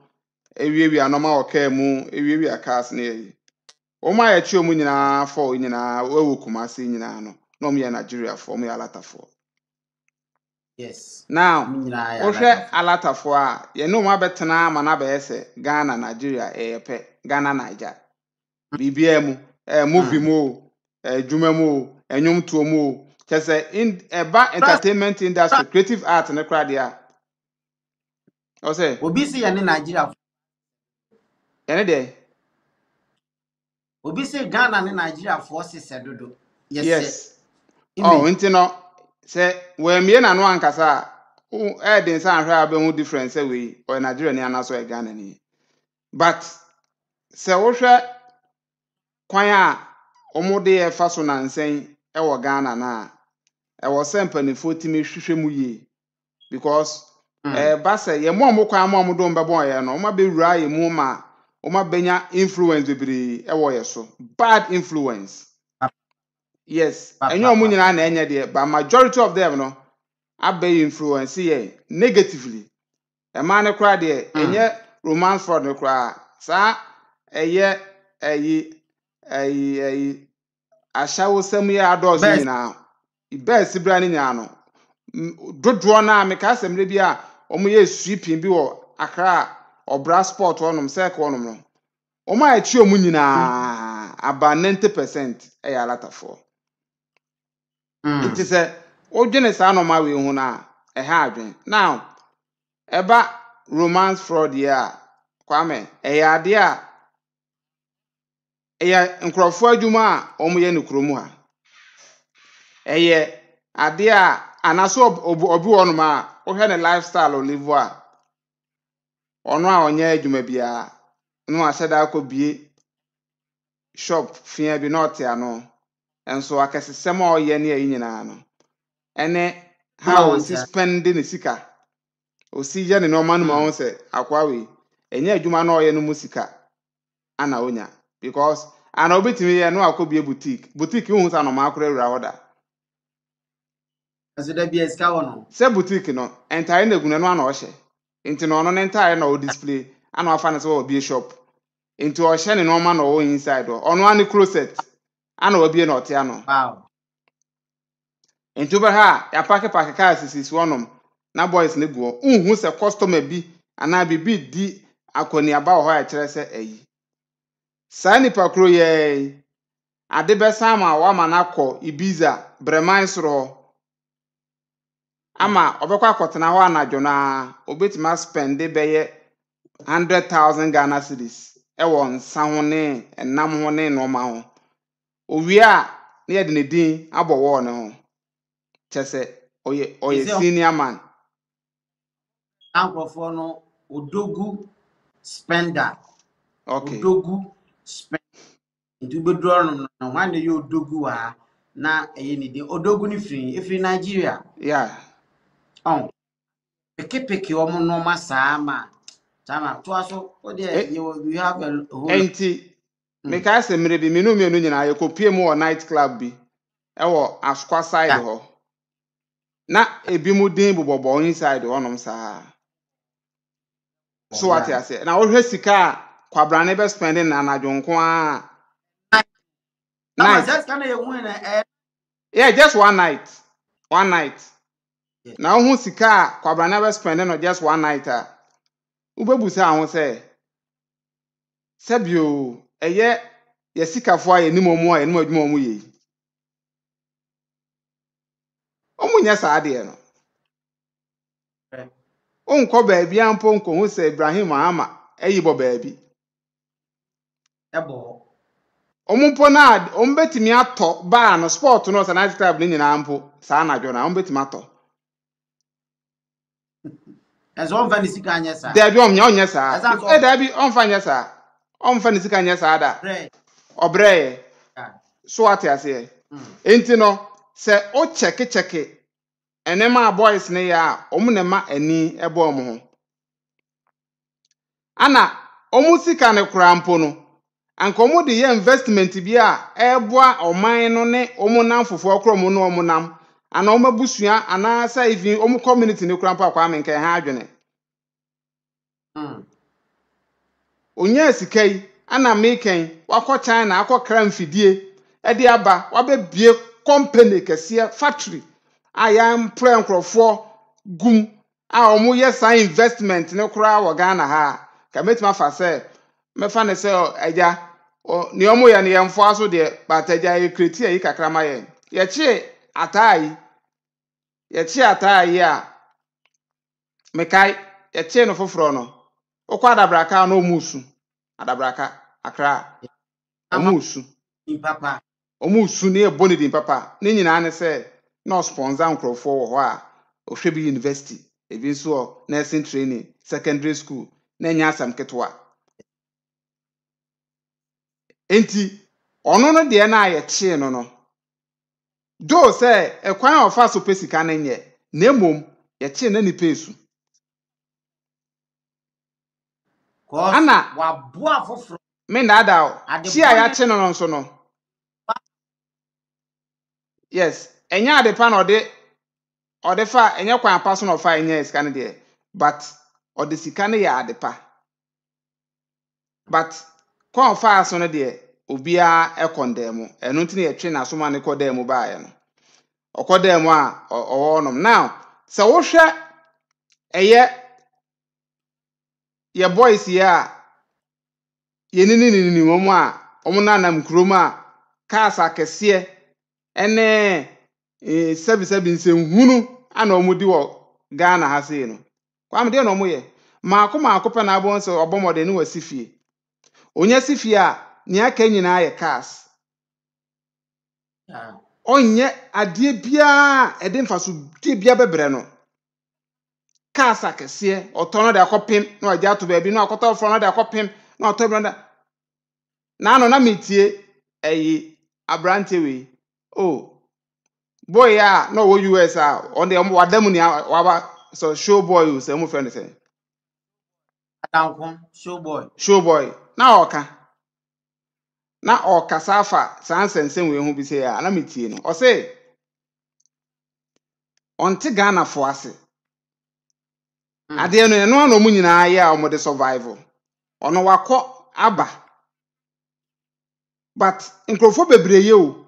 ewiewia noma wɔ car mu ewiewia cars ne yɛ. Oma ya chi omu nyinaa for nyinaa wewu Kumasi nyinaa no na omu ya Nigeria for omu ya alatafo. Yes. Now, ohwe alatafo a ye no ma betena ama na be ese Ghana Nigeria eyepe Ghana Naija. Bibia mu movie mu dwuma mu enyum tuo mu kese in eba entertainment industry creative art ne kra dia. O say obi si ye ne Nigeria. Ene de Obi say Ghana ne Nigeria forces dodo. Yes. Oh, nti no se we mie na no ankasa a den san hwe abehu difference we o Nigeria ni anaso e Ghana ni. But se wo hwe kwan a omode e fa so na nsen e wo Ghana na e wo se mpanifo timi hwehwe mu ye because ba se ye mo kwan mo do mbebo ye no ma be wura ye mu ma o ma benya influence bebre e wo ye so bad influence. Yes, and you nyina na enye de, but majority of them no abey influence ye negatively. A man ne kra de enye romance for the kra. Sa eye ashawo sam ye ados nyina. Ibe sibra ni nya no. Dodro na me ka asem bi a omo ye sweeping bi wo Accra Obra sport wonom circle wonom no. Omo a chi omu nyina aba 90% e ya latafo. It is a ojene sa no ma we hu na ha adwen. Now, eba romance fraud ya Kwame eya ade a eya nkrofo adwuma a omo ye ne kromu ha. Eye ade a anaso obi wonu ma wo hwe ne lifestyle o live a ono a onye adwuma bia no aseda akobie shop fia bi not ya no enso akesesem a oye ne ayi nyina no ene how Oh, o si spending the sika o si ye ne no man ma won say akwa we enye adwuma na oye no mu sika ana onya because ana obetimi ye no akobie boutique hu sa no ma akora wura hoda as the BS ka wono. se boutique no entire na eguna no ana o hye nti no no entire na o display ana afa na se o bie shop nti o hye ne no ma na o inside ono ani closet ana o bie na o te ano Wow. nti be ha ya pack car sisi wonom na boys ne guo unhu se customer bi ana bi di akoni aba ho ya kire se ayi sa nipa kro ye ade be sama wa ma na kọ Ibiza breman soro ama obekwa akotena ho anadwo na obetima spend be ye 100,000 Ghana cedis e won nsa ho ne enam ho ne no ma ho owie a na ye de ne din abọ wo ne ho chese oye senior man Ankrofo no odogu spender. okay Odogu spender. Nti bedro no na wan dey odogu wa na eye ni din odogu ni free Nigeria. yeah Oh. Peke omo no masa ma. Tama to aso o dey you have a whole enti me ka se mere bi menu nyina ye kopie mu o night club bi e wo Asukwa side yeah. ho na ebi mu din bobobo inside honom saa so what Yeah. ya say na wo hwe sika a kwabra ne be spending na anadwonko a Tama night just kana ye hu na yeah just one night yeah. na wo hu sika a kwabra ne be spending no just one night a ubebusa ahụ sɛ sebio eye ye sikafo a ye ni momu a ye ni adwuma mu ye omunya saa de no onkọ baabi ampo nko hu sɛ Ibrahim ama eyibo baabi Ebo omumpo na ombetimi atọ bar no sport no sa night club ni nyina ampo saa na dwo na ombetimi atọ as one van sika anya sa. Dabi onya saa dabi onfa nya saa onfa ni sika nya saa da obreye Yeah. so ate ase enti no se o check enema boys ne ya omunema ani ebo omo ho ana omu sika ne krampo no anka omu de ye investment bi a eboa oman no ne omu nam fofo okro no omu nam ana omu busua ana sa even omu community ne krampo akwa menka ha adwene onye sika yi ana meken wakọ China akọ kra mfidie e de aba wabebie company kese factory aya employ nkrofo gum a omu ye sa investment ne kura wo Ghana ha ka metima fa se mefa ne se eja ne omu ye ne yemfo aso de bataja ye kreti yi kakrama ye chi atai a mekai ye chi no foforo no okwa adabraka no musu adabraka akra omusu Papa omusu ne eboni din papa ne nyina ne se no sponsor nkrofo wo ho a ohwe bi university ebi nso nursing training secondary school na nya asam ketwa enti ono no de na aye chi no do se ekwan ofa so pesika na nye na emom ye chi na ni pesu ana wabua foforo me na ada chi a ya chi no nso no yes enya ade pa na ode fa enye kwan pa so na ofa enye sika ne de but ode sika ne ya ade pa but kwan fa so ne de obia ekondem enu ntine ye twe na so ma ne kodem ba ye no okodem a owonom now se wo hwe eye ye boys ya ye ni momo a omunanam krom a cars akese ene service nsehunu ana omudi wo Ghana ha sei no kwam de no moye maako pe na abon se obomode ne wasifie onye sifie a ne aka nyina ye cars onye ade bia ede mfaso de bia bebre no cars akese otono de akopem na oja to baabi na akoto fro na de akopem na otobi na ano na metie ayi abrante we boy no wo US on the wadam ni waba so show boy you say mo friend say Adanko, showboy. show boy na oka safa sansensen we hu bi say na metie no o say onte Ghana fo ase ade no eno na omu nyina ya o de survival ono wakọ aba but nkrofo bebreye o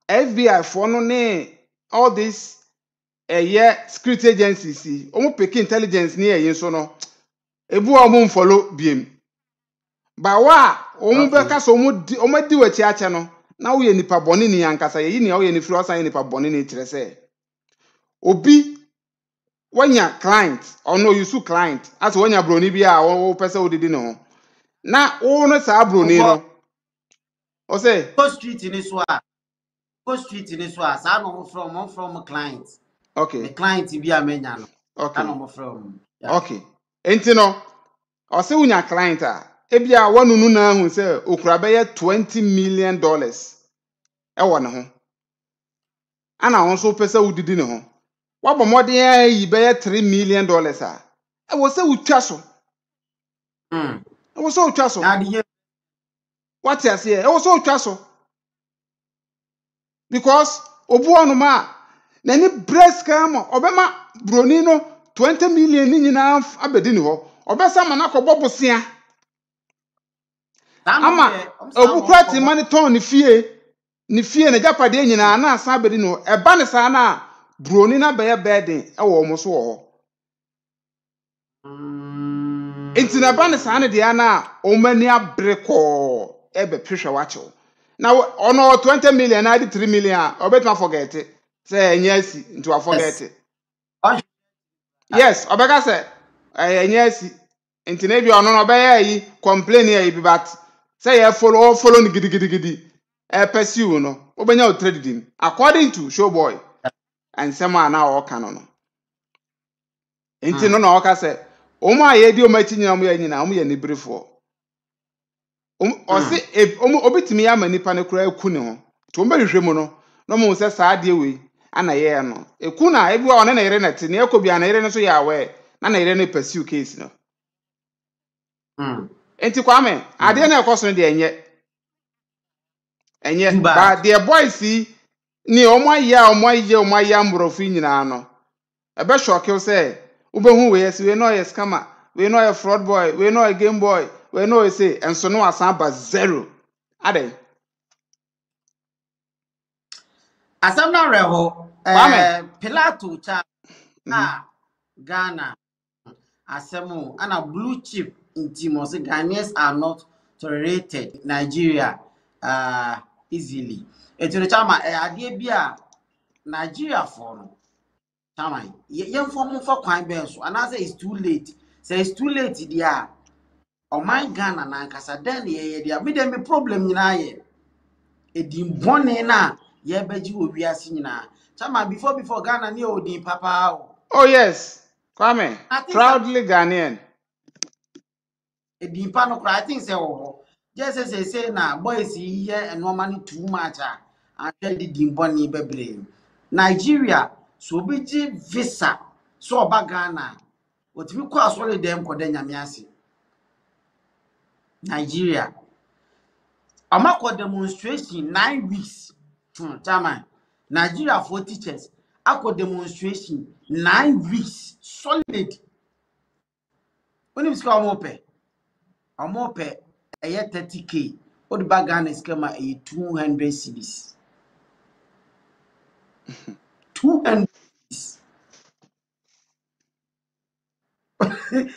FBI for no ne all this security agencies omu pick intelligence ni eyin so no ebu omu follow biem ba wa omu be ka so omu di wachi ache no na wo ye nipa boni ni yankasa ye ni wo ye ni firi osan ye nipa boni ni kire se obi wanya client or no you su client as wanya broni bi a wo pese odidi ne ho na wo no sa broni no o say Go street in this one. Go street in this one. So I know from clients. okay The client be a menya no. I okay know from. Yeah. okay enti no o say wanya client ebia wanunu na hu say okura be ye $20 million e wo ne ho ana won so pese odidi ne ho wabọ modern yi be ye $3 million e wo say utwa so Mm. e wo so utwa so Now the what you say e wo so utwa so because obu onuma na ni breast cam obema broni no 20 million ni nyina abedi ni ho obesa ma na kobo bosia ama obu kwati mani ton ni fie na japade nyina na asa abedi no eba ne sa na broni na be ye bedin e wo mo so ho enti na ba ne sa ne de na omani abreko ebe hwehwe wacho na ono 20 million na 3 million obetuma forget it say enyasi nti wa forget it yes obeka say enyasi nti na bi ono no be yi complain yi bi but say you follow ni gidi pursue no obenya o trading according to showboy and sema na o kan no nti no na o ka say omo aye di o machi nyina omo ya nyina omo ye ni brefo o se obitimi ya manipa ne kura eku ne ho to omo hwehwe mu no no mo se saa de we ana ye no eku na ebi wa one na yere na ti ne ekobia na yere ne so ya we na yere ne pursue case no enti kwame ade na ekoso ne de enye ba de boys ni omo aya mbrofu nyina no ebe shock say ubehu we yes we no yes scammer we no a fraud boy we no a game boy we no say enso no asan ba zero ade asam na reho Pilato cha Ghana asemu ana blue chip intimo say Ghanaians are not tolerated Nigeria easily etu chama ade bia Nigeria for no chama yemfo for kwan ben so and say it's too late say it's too late dia o my Ghana na nkasa den ye dia me dem problem nyina ye edim bone na ye beji owi ase nyina chama before Ghana ni odin papa oh yes kwame proudly Ghanaian edim pa no I think say wo just say na boys here normally too much and the dim bone bebre Nigeria so beji visa so oba Ghana otimi kwa asole dem koda nyame ase Nigeria amako demonstration 9 weeks chama Nigeria for teachers akọ demonstration 9 weeks solid onim sika omope eye 30k odi ba Ghana skema eye 200 cedis 200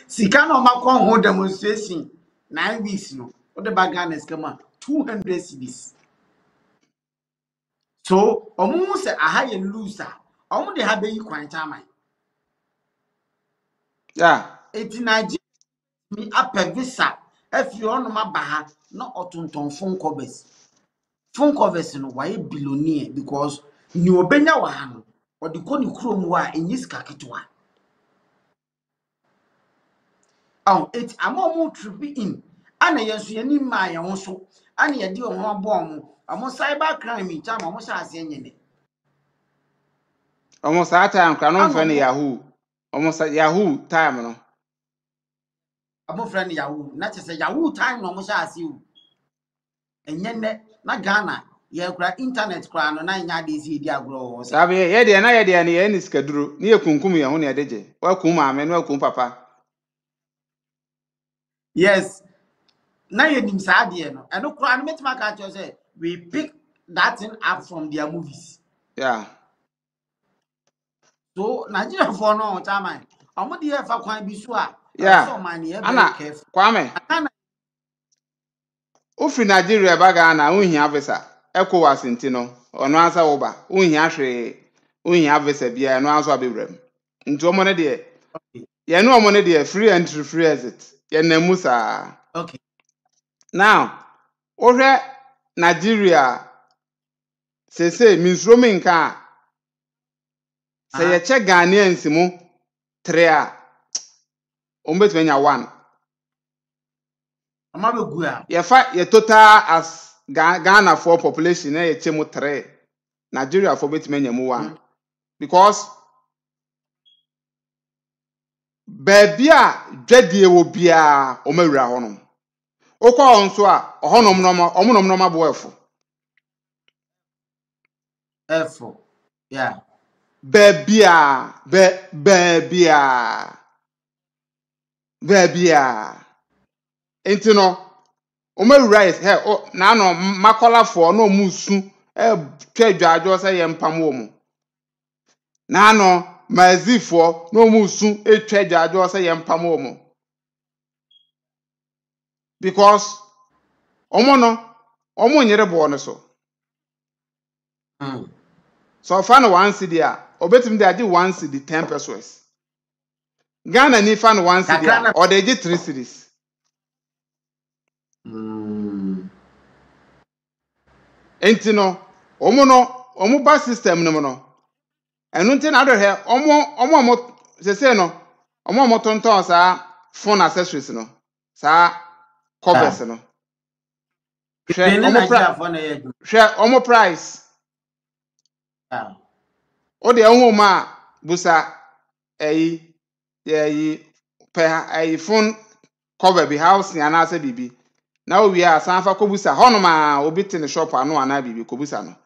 sika no makọ ho demonstration 9 weeks no odi ba Ghana skema 200 cedis so omo se aha ye loser omo de ha be yi kwan chama yeah eti Nigeria mi apɛ visa afiri ɔnom aba ha na ɔtonton phone covers no why billionaire because ni obenya wa ha no ɔde kɔ ne kurom wa enyi sika ketewa eti amomo tribi in ana yeso yeni ma ye so ana ye de ho abo ɔmo cyber crime chama ɔmo sha ase nyene almost that time can Ano friend mo Yahoo. Almost at Yahoo time no. amo friend Yahoo. Na te say Yahoo time no mo sha ase o. Enye ne na Ghana ye kura internet kura no na nya de si di agro o sa. Sabe ye de na ye de na ye ni skaduro. Ni ye kunkum ye ho na ye deje. Wa kum maame na wa kum papa. Yes. Na ye nim sa de no. Eno kura no metima ka cho say we pick that thing up from their movies. Yeah. So Nigeria for no chairman. Omo de fa kwan bi so a Yeah. so man ye very Ana careful. Kwame. Ghana Ofi Nigeria ba Ghana unhia visa. ECOWAS nti no. Ono ansa wo ba. Unhia hwe. Unhia visa bia no anso abewram. Nti omo ne de okay. ye no omo ne de free entry free exit. Ye namu sa. Okay. Now, ohwe Nigeria sese minsuro minka se ye che Ghanaians mu 3 a ombetwenya 1. Ama be gu a. Ye fa ye total as Ghana for population na ye che mu 3. Nigeria for betwenya mu 1 because baby a dwadie wo bia o mawura honom. Okwa onso a ohonom no omonom no maboefo. Efo. Yeah. Baby a enti no o mawura is he na no makolafo no musu twa dwadwo se ye mpam wo mu na no mazifo no musu etwa dwadwo se ye mpam wo mu because omo nyere bo no so so fa no 1 cedi a obetim de age 1 cedi 10 pesos Ghana ni fa no 1 cedi a o de age 3 cedis enti no omo ba system no no enu nti na do he omo sese no omo tonton sa phone accessories no sa covers no hwe omo price o de ehun ma busa phone cover bi house ya na asa bibi na o wi a sanfa kobusa honoma obi te ne shop anu ana bibi kobusa no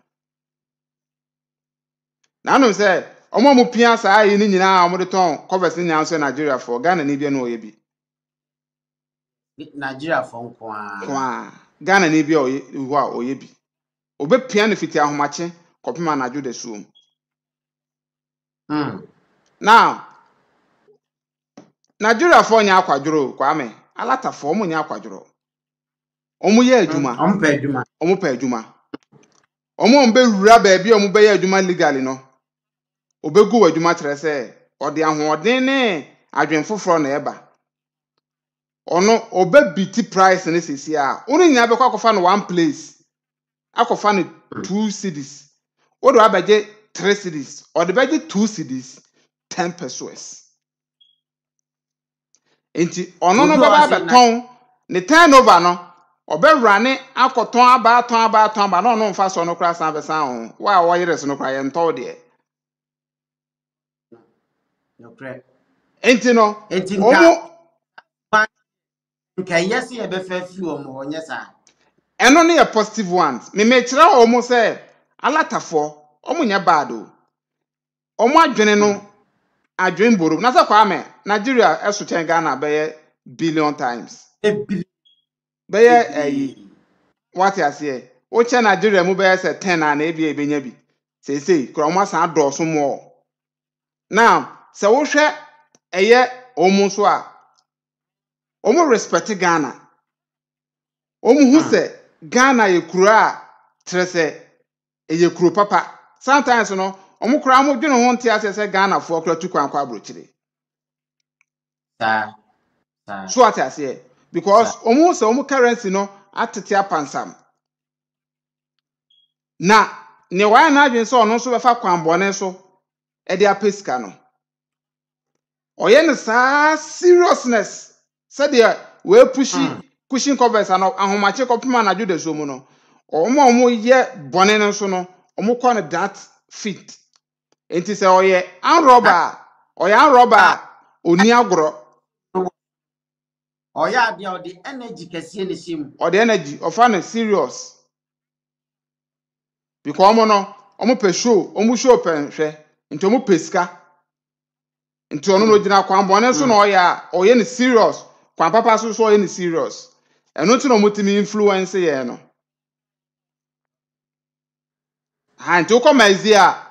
na no se omo mu pia sa ayi ni nyina omo de ton covers ni nyanso Nigeria for Ghana ni bia no oye bi Nigeria for nkwa Ghana ni bia oye bi obe pia ne fiti ahomache kopema na jude suom now Nigeria for nya akwadworo Kwame alata for omo nya akwadworo omo ye adwuma omo pa adwuma omo mbe wura ba bia omo be ye adwuma legally no obegu adwuma kire se ode ahoɔden ne adwen foforo na eba ono obebiti price ne sisi a ono nya be kwakofa no one place akofa no 2 cedis odo abaje 3 cedis ode beje 2 cedis 10 pesos enti ono no baba beton ne turnover no obewura ne akoton aba na ono mfa so no kra san besan ho wa wo yire so no kra ye nto de enti no omo nka yes ye be fa fi omo onye sa eno ne positive ones me kire omo se alatafo omo nya bad o omo adwene no adwen boro na se Kwame Nigeria eso chen Ghana be ye billion times be ye what you say o che Nigeria mu be ye se 10 na e bia ebenya bi sei kro omo san do so mo now se wo hwe eye omo so a omo respect Ghana omo hu se Ghana ye kuro a trese eye kuro papa sometimes no omo kura mo dwene ho ntia se Ghana fo kura tu kwan kwa brochire so what I say because omo se omo currency no atete apansam na ne wa na adwen se ono so be fa kwan bone so e de apeska no oye ne sa seriousness said they we pushing covers and ahomache kopima na jude so mu no omo ye bone no so no omo call that fit enti se oye anroba oye anroba oni agro Oya dia o the energy kese ne sim. or the energy of an serious because omo pe show pe hwe nti omo pesika nti ono no gina kwan bone so na oye ne serious kwan papa so oye ne serious eno nti no mutimi influence ye no ha nti ukomazi a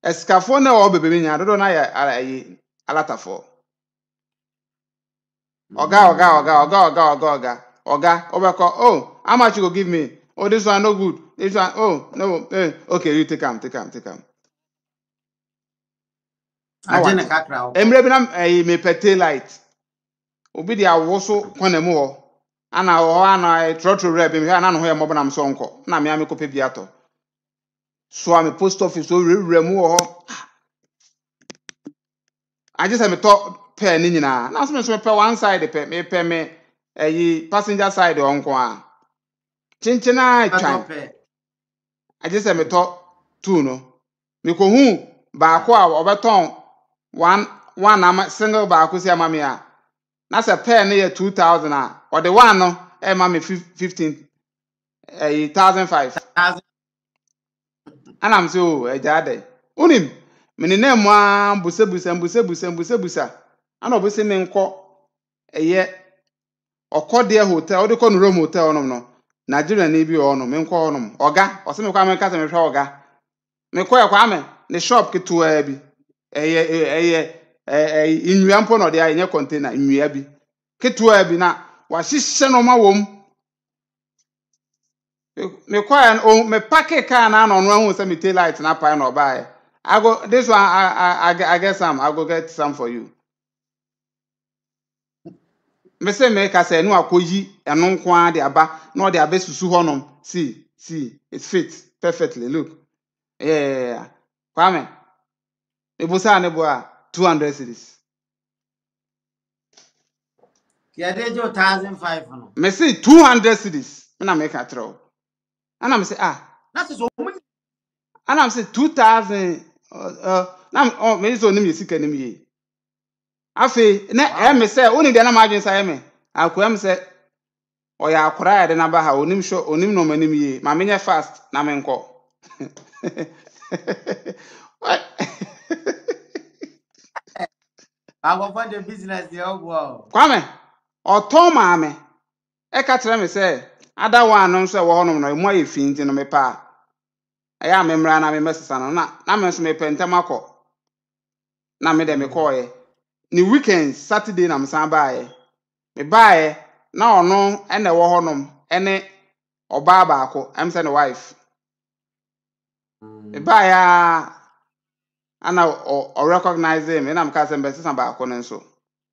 esikafo na obebebe nya dodo na ya ayi alatafo oga obeko oh how much you go give me oh this one no good this one oh no okay you take am Ajene kakra o. emre bi na me pete light obi dia woso kwana mu ho ana ho ana trotro rep me ana no ho ye mobna so nko na me amekope bi ato so am post office o rewura mu ho aje se me to pair ni nyina na so me pe one side pe me passenger side onko a chinchina twan aje se me to two no me ko hu ba ko a obeton one ama single ba ko si ama me a na se pair ne ye 2000 a or the one no e ma me 15 1005 ana m so eja ade unim meni na mu a busebusa ana obese me nko eye okode hotel odi ko no room hotel no Nigeria na bi o no me nko no oga o se me kwa me ka se me hwe oga me ko yakwa me ne shop ketua bi eye inwia mpo no de aye container inwia bi ketua bi na wa hihye no ma wom me kwa me pack car na no no hu se me tail light na pa na obae I go this one I get some I go get some for you me say me ka say no akoyi eno nko a de aba na o de abesusu honom see it fits perfectly look yeah kwame me busa ne bo a 200 cedis Ya de jo 1005 no. me say 200 cedis me na me ka tro ana me say Na so ana me say 2000 na me so nim yesika nim ye afi na me say oni de na ma adwen say me akoa me say oya akora ya de na ba ha onim no manim ye ma menye fast na me nko I go find the business there go. kwame oton ma me e ka tere me say ada one no so wo honom no mo aye finti no me pa eya me mra na me mesesa no na me so me pentem akọ na me de me koye ni weekend Saturday na me san baaye me baaye na ono ene wo honom ene oba baako am say ne wife me baaye ana o recognize him na me ka say mbese san baako ne so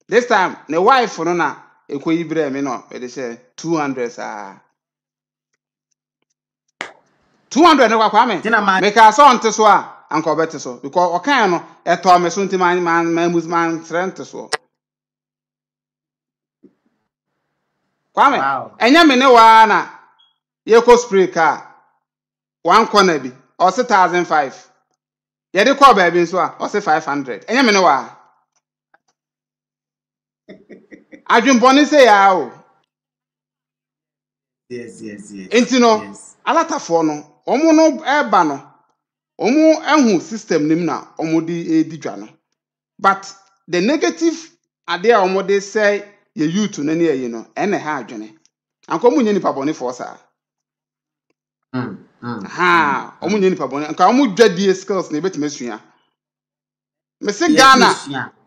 this time ne wife no na ekoyi bre me no e de say 200 sa 200 ne kwa me me ka so onte so a anka obete so because okan no eto me so nti man trent so kwame enya me ne wa na ye ko spray car one corner bi o se 1005 ye de ko ba bi so a o se 500 enya me ne wa adwun boni se ya o Yes. enti no alatafo no omo no eba no omo ehu system nim na omo di edidwa no but the negative ade a omo de say ye youth no ne ye no ene ha adwene anko mu nye nipa boni for sa omo nye nipa boni anka omo dwadie skills na ebetime sua me se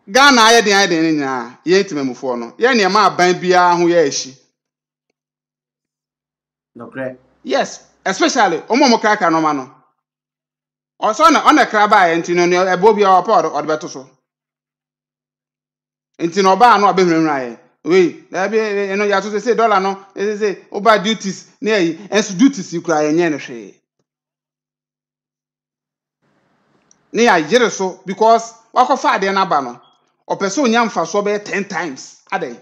Ghana aye den nya ye timamufo no ye ne ma aban bia ho ye ahyi no correct. Yes, especially omo kraka no ma no oso na ona kraba ye ntino no ebo bia opa o de beto so ntino oba no abehwunwura ye we na bi eno ya so say dollar no say oba duties na yi enso duties kura ye nye ne hwe ne ya yire so because wakofa ade na ba no opese onya mfa so be 10 times ade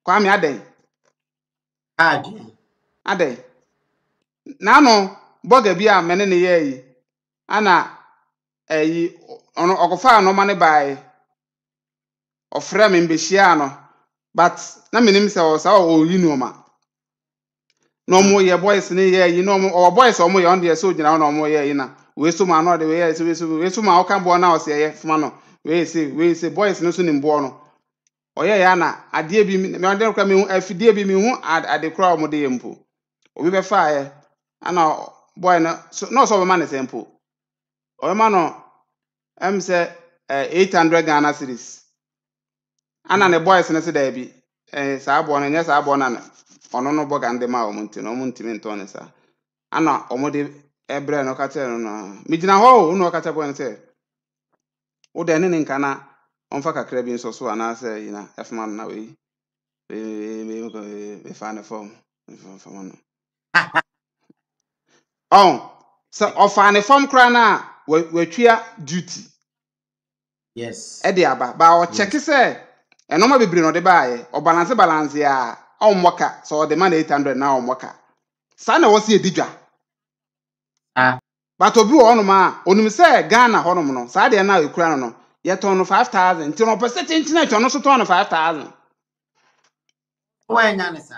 kwame ade Ade. Nano boga bi a mene ne ye yi ana eyi ono okofa no mane bai ofre me mbehia no but na menim se o sa o yi no ma no mo ye boys ne ye yi no mo o boys o mo ye on de so gina no mo ye yi na we so ma no de we ye we so ma o kan bo na o se ye fuma no we say boys no so ni mbo no o ye ya na ade bi me on de kra me hu afidie bi me hu ade kra o mo de ye mpo obi be fa ye ana boy no so be man simple o ma no em say 800 Ghana cedis ana ne boys ne se da bi sa abo no nya sa abo na ono no boga ndem a o munti no munti me nto ne sa ana o mo de ebre no ka tere no na mi gina ho no ka tere boy ne se wo de ne nka na onfa kakra bi nso so ana se yina efman na we fa ne form form no so ofa ne form kra na watwia duty Yes. e de aba ba o check say enoma bebre no de baaye o balance ya o mmoka so de man 800 na o mmoka sa na wo se edidwa Ah. but obi wo no ma onum say Ghana honom no sa de na ekura no ye ton no 5000 ti no percent na ton no so ton no 5000 Why nya ne sa?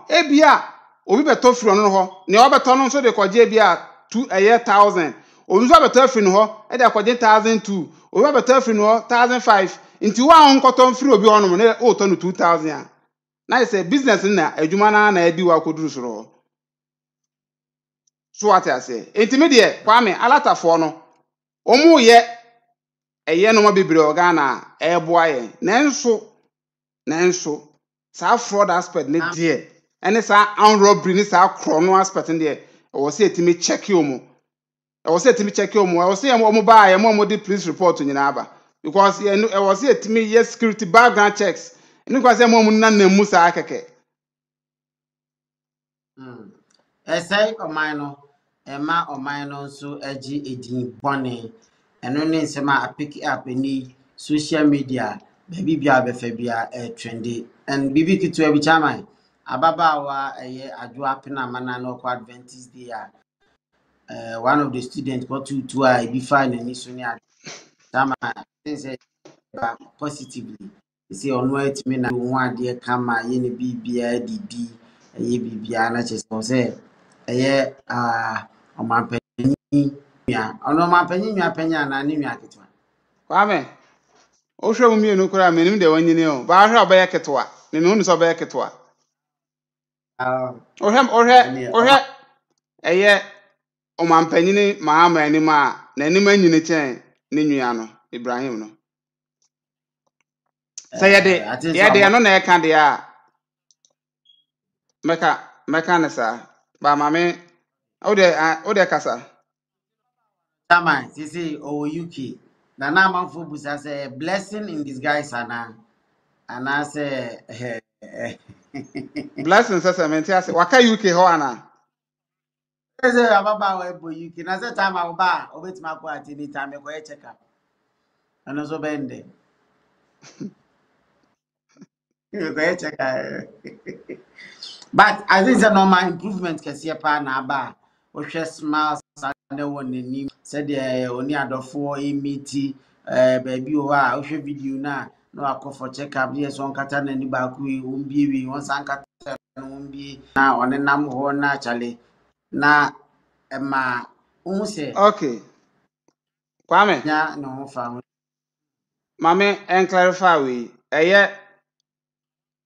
Ebia obi beto firi no ho ne obeto no so de koje ebia 1000 obi so beto firi no ho e de koje 1002 obi beto firi no ho 1005 nti wa ho nkoto firi obi honom ne o to no 2000 a na say business na adwuma na edi wa koduru soro ho so what I say enti de kwame alatafo no omu ye eye no ma bibire Ghana eboa ye nanso sa fraud aspect ne de ene sa armed robbery ni sa krono aspect ne o se etimi check you mo o se etimi check you mo o se mo ba ye mo de police report nyina aba because e o se etimi ye security background checks ni kwa se mo na mu sa akeke Esai oman no ema oman no nso agi edin bone eno ne nsema apiki up ni social media baby bia befa bia trendy and bibi kitu e bi chairman ababawa eye adwo apena mana no kwa Adventist day one of the students got to I be fine and so near time say positively say on what me na one dey kama ye ne bibia didi eye bibia na che say eye omanpanyin nua ono omanpanyin nua panya na ne nua ketwa kwame o hwe mu mienu kura menim de wanyini o ba hwe obaye ketwa me hu ni so obaye ketwa o hwe eye omanpanyin maama anim a na anim anyini chen ne nua no Ibrahim no say I think so ye de no na e ka de a meka ne sa ba mame o de kasa Taman, sisi o UK. Na na manfo busa say blessing in disguise ana say blessing sese menti ase waka UK ho ana say ababa we bo UK. Na say time aba obetima ko ati ni time ko check up. Ano so bende. Ko check up. But I think it's a normal improvement kese pa na aba. O hwe smiles na won ni said the oni adofo emiti baby o a o hwe video na akọ for check up yes on kata na ni ba ku e on bie won san kata on bie na onenam ho na chale na ma o se okay kwame nya no ho fa mame en clarify we eye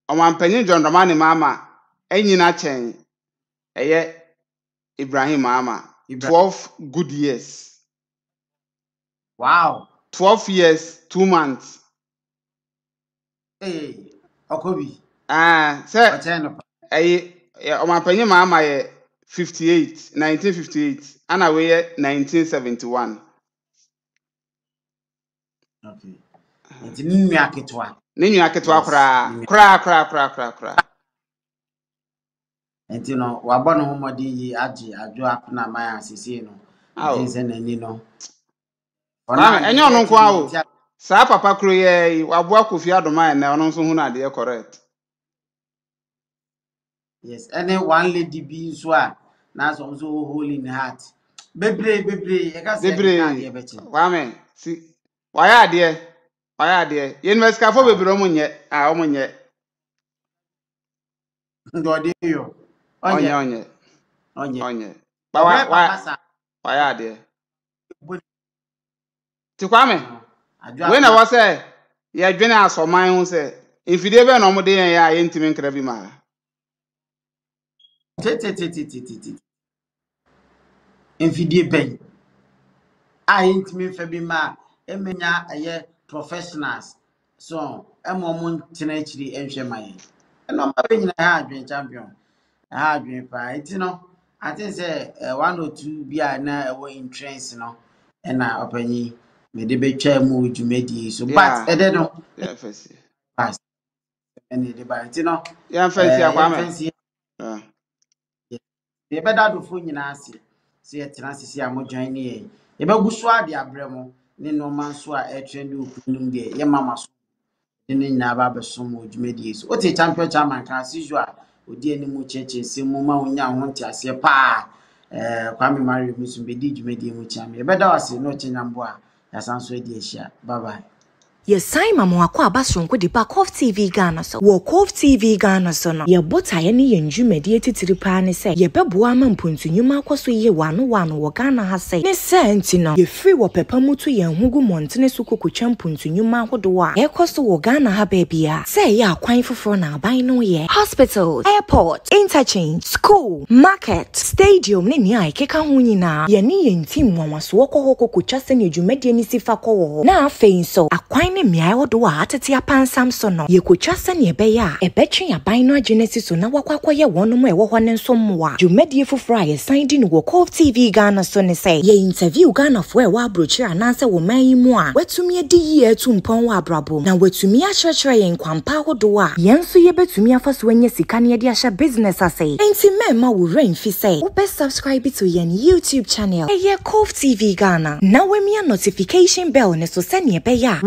omanpanyin John Dramani mama enyina chen eye Ibrahim mama 12 good years wow 12 years 2 months okobi say o chen no eye omanpanyin mama ye 1958 ana we ye 1971 okay enti nnu aketwa ne nua ketwa yes kra enti no wabɔ no ho mmɔden yi agye adwo apena man asese no awo mfen sɛ n'ani no ɔna kwame ne enyo yɛ no ti nko bi awo nti saa papa kro ye waboa Kofi Adoma na ono nso hu na de correct Yes, any one lady be so na so holy in heart. Bebre, you can say bebre kwame si waya ade university for bebre omunye Ndodeyo. onye ba waya ade ti kwame we na wo say ye dwene asoman hu say infide be na omde yen ya ye ntimi nkra bi ma Infidie ben. Intimi fa bi ma emenya aye professionals. So, emom tena chiri enhwe maye. Eno ma be nyina ha adwen champion. Ha adwen pa. Enti no, I think say 1 or 2 bia na ewo entrance no. Na opanyi me de betwa mu dwumadi so but ede no yeah fancy pass ene de ba enti no yeah fancy akwame ye beda do fo nyina ase se ye tena sisi a mo join ne ye be guso ade abremo ne no man so a e trend okunum de ye mama so ne nyina ba be so mu dwumadi so o te champion chairman kan usual odi animu cheche se mu ma onya ho nti ase pa Kwame Mario Musu be di dwumadi mu chiam ye beda wase no chenyambo a yasanso edi ehia bye bye. Yes, Simon Mwakwa Basonko de ba Cove TV Ghana so. Wo Cove TV Ghana so no. Ye bota ye ne yenjumedi etitiri pa ne se. Ye beboa ma mpuntu nyuma akwaso ye wano wo Ghana ha se. Ne se nti no. Ye free wo pepa mutu ye hugu montene so kokotwa mpuntu nyuma ahodo a. Ye koso wo Ghana ha bebia. Se ye akwan foforo na aban no ye. Hospitals, airport, interchange, school, market, stadium ne ni ai keka ho nyina. Ye ne yenti mwanwaso wo kokotwa se ne dwumedi ni sifa ko wo. Na afei so akwan ne miai odo a atete apansam so no ye kotwa se ne ebe ya ebetwe aban no agenesi so na wakwakwaye wonom e wo ho ne nso mmoa dwumedie foforo a ye sign di no wo Cove TV Ghana so ne say ye interview Ghana fo e wa abrochi ananse wo man yi mu a watumi edi yi etu mpon wa abrabo na watumi akyerkyere ye nkwampa hodo a ye nso ye betumi afaso anya sika ne de ahya business asay enti mema wo rain fi say wo be subscribe to ye YouTube channel ye Cove TV Ghana na we mia notification bell ne so se ne ebe ya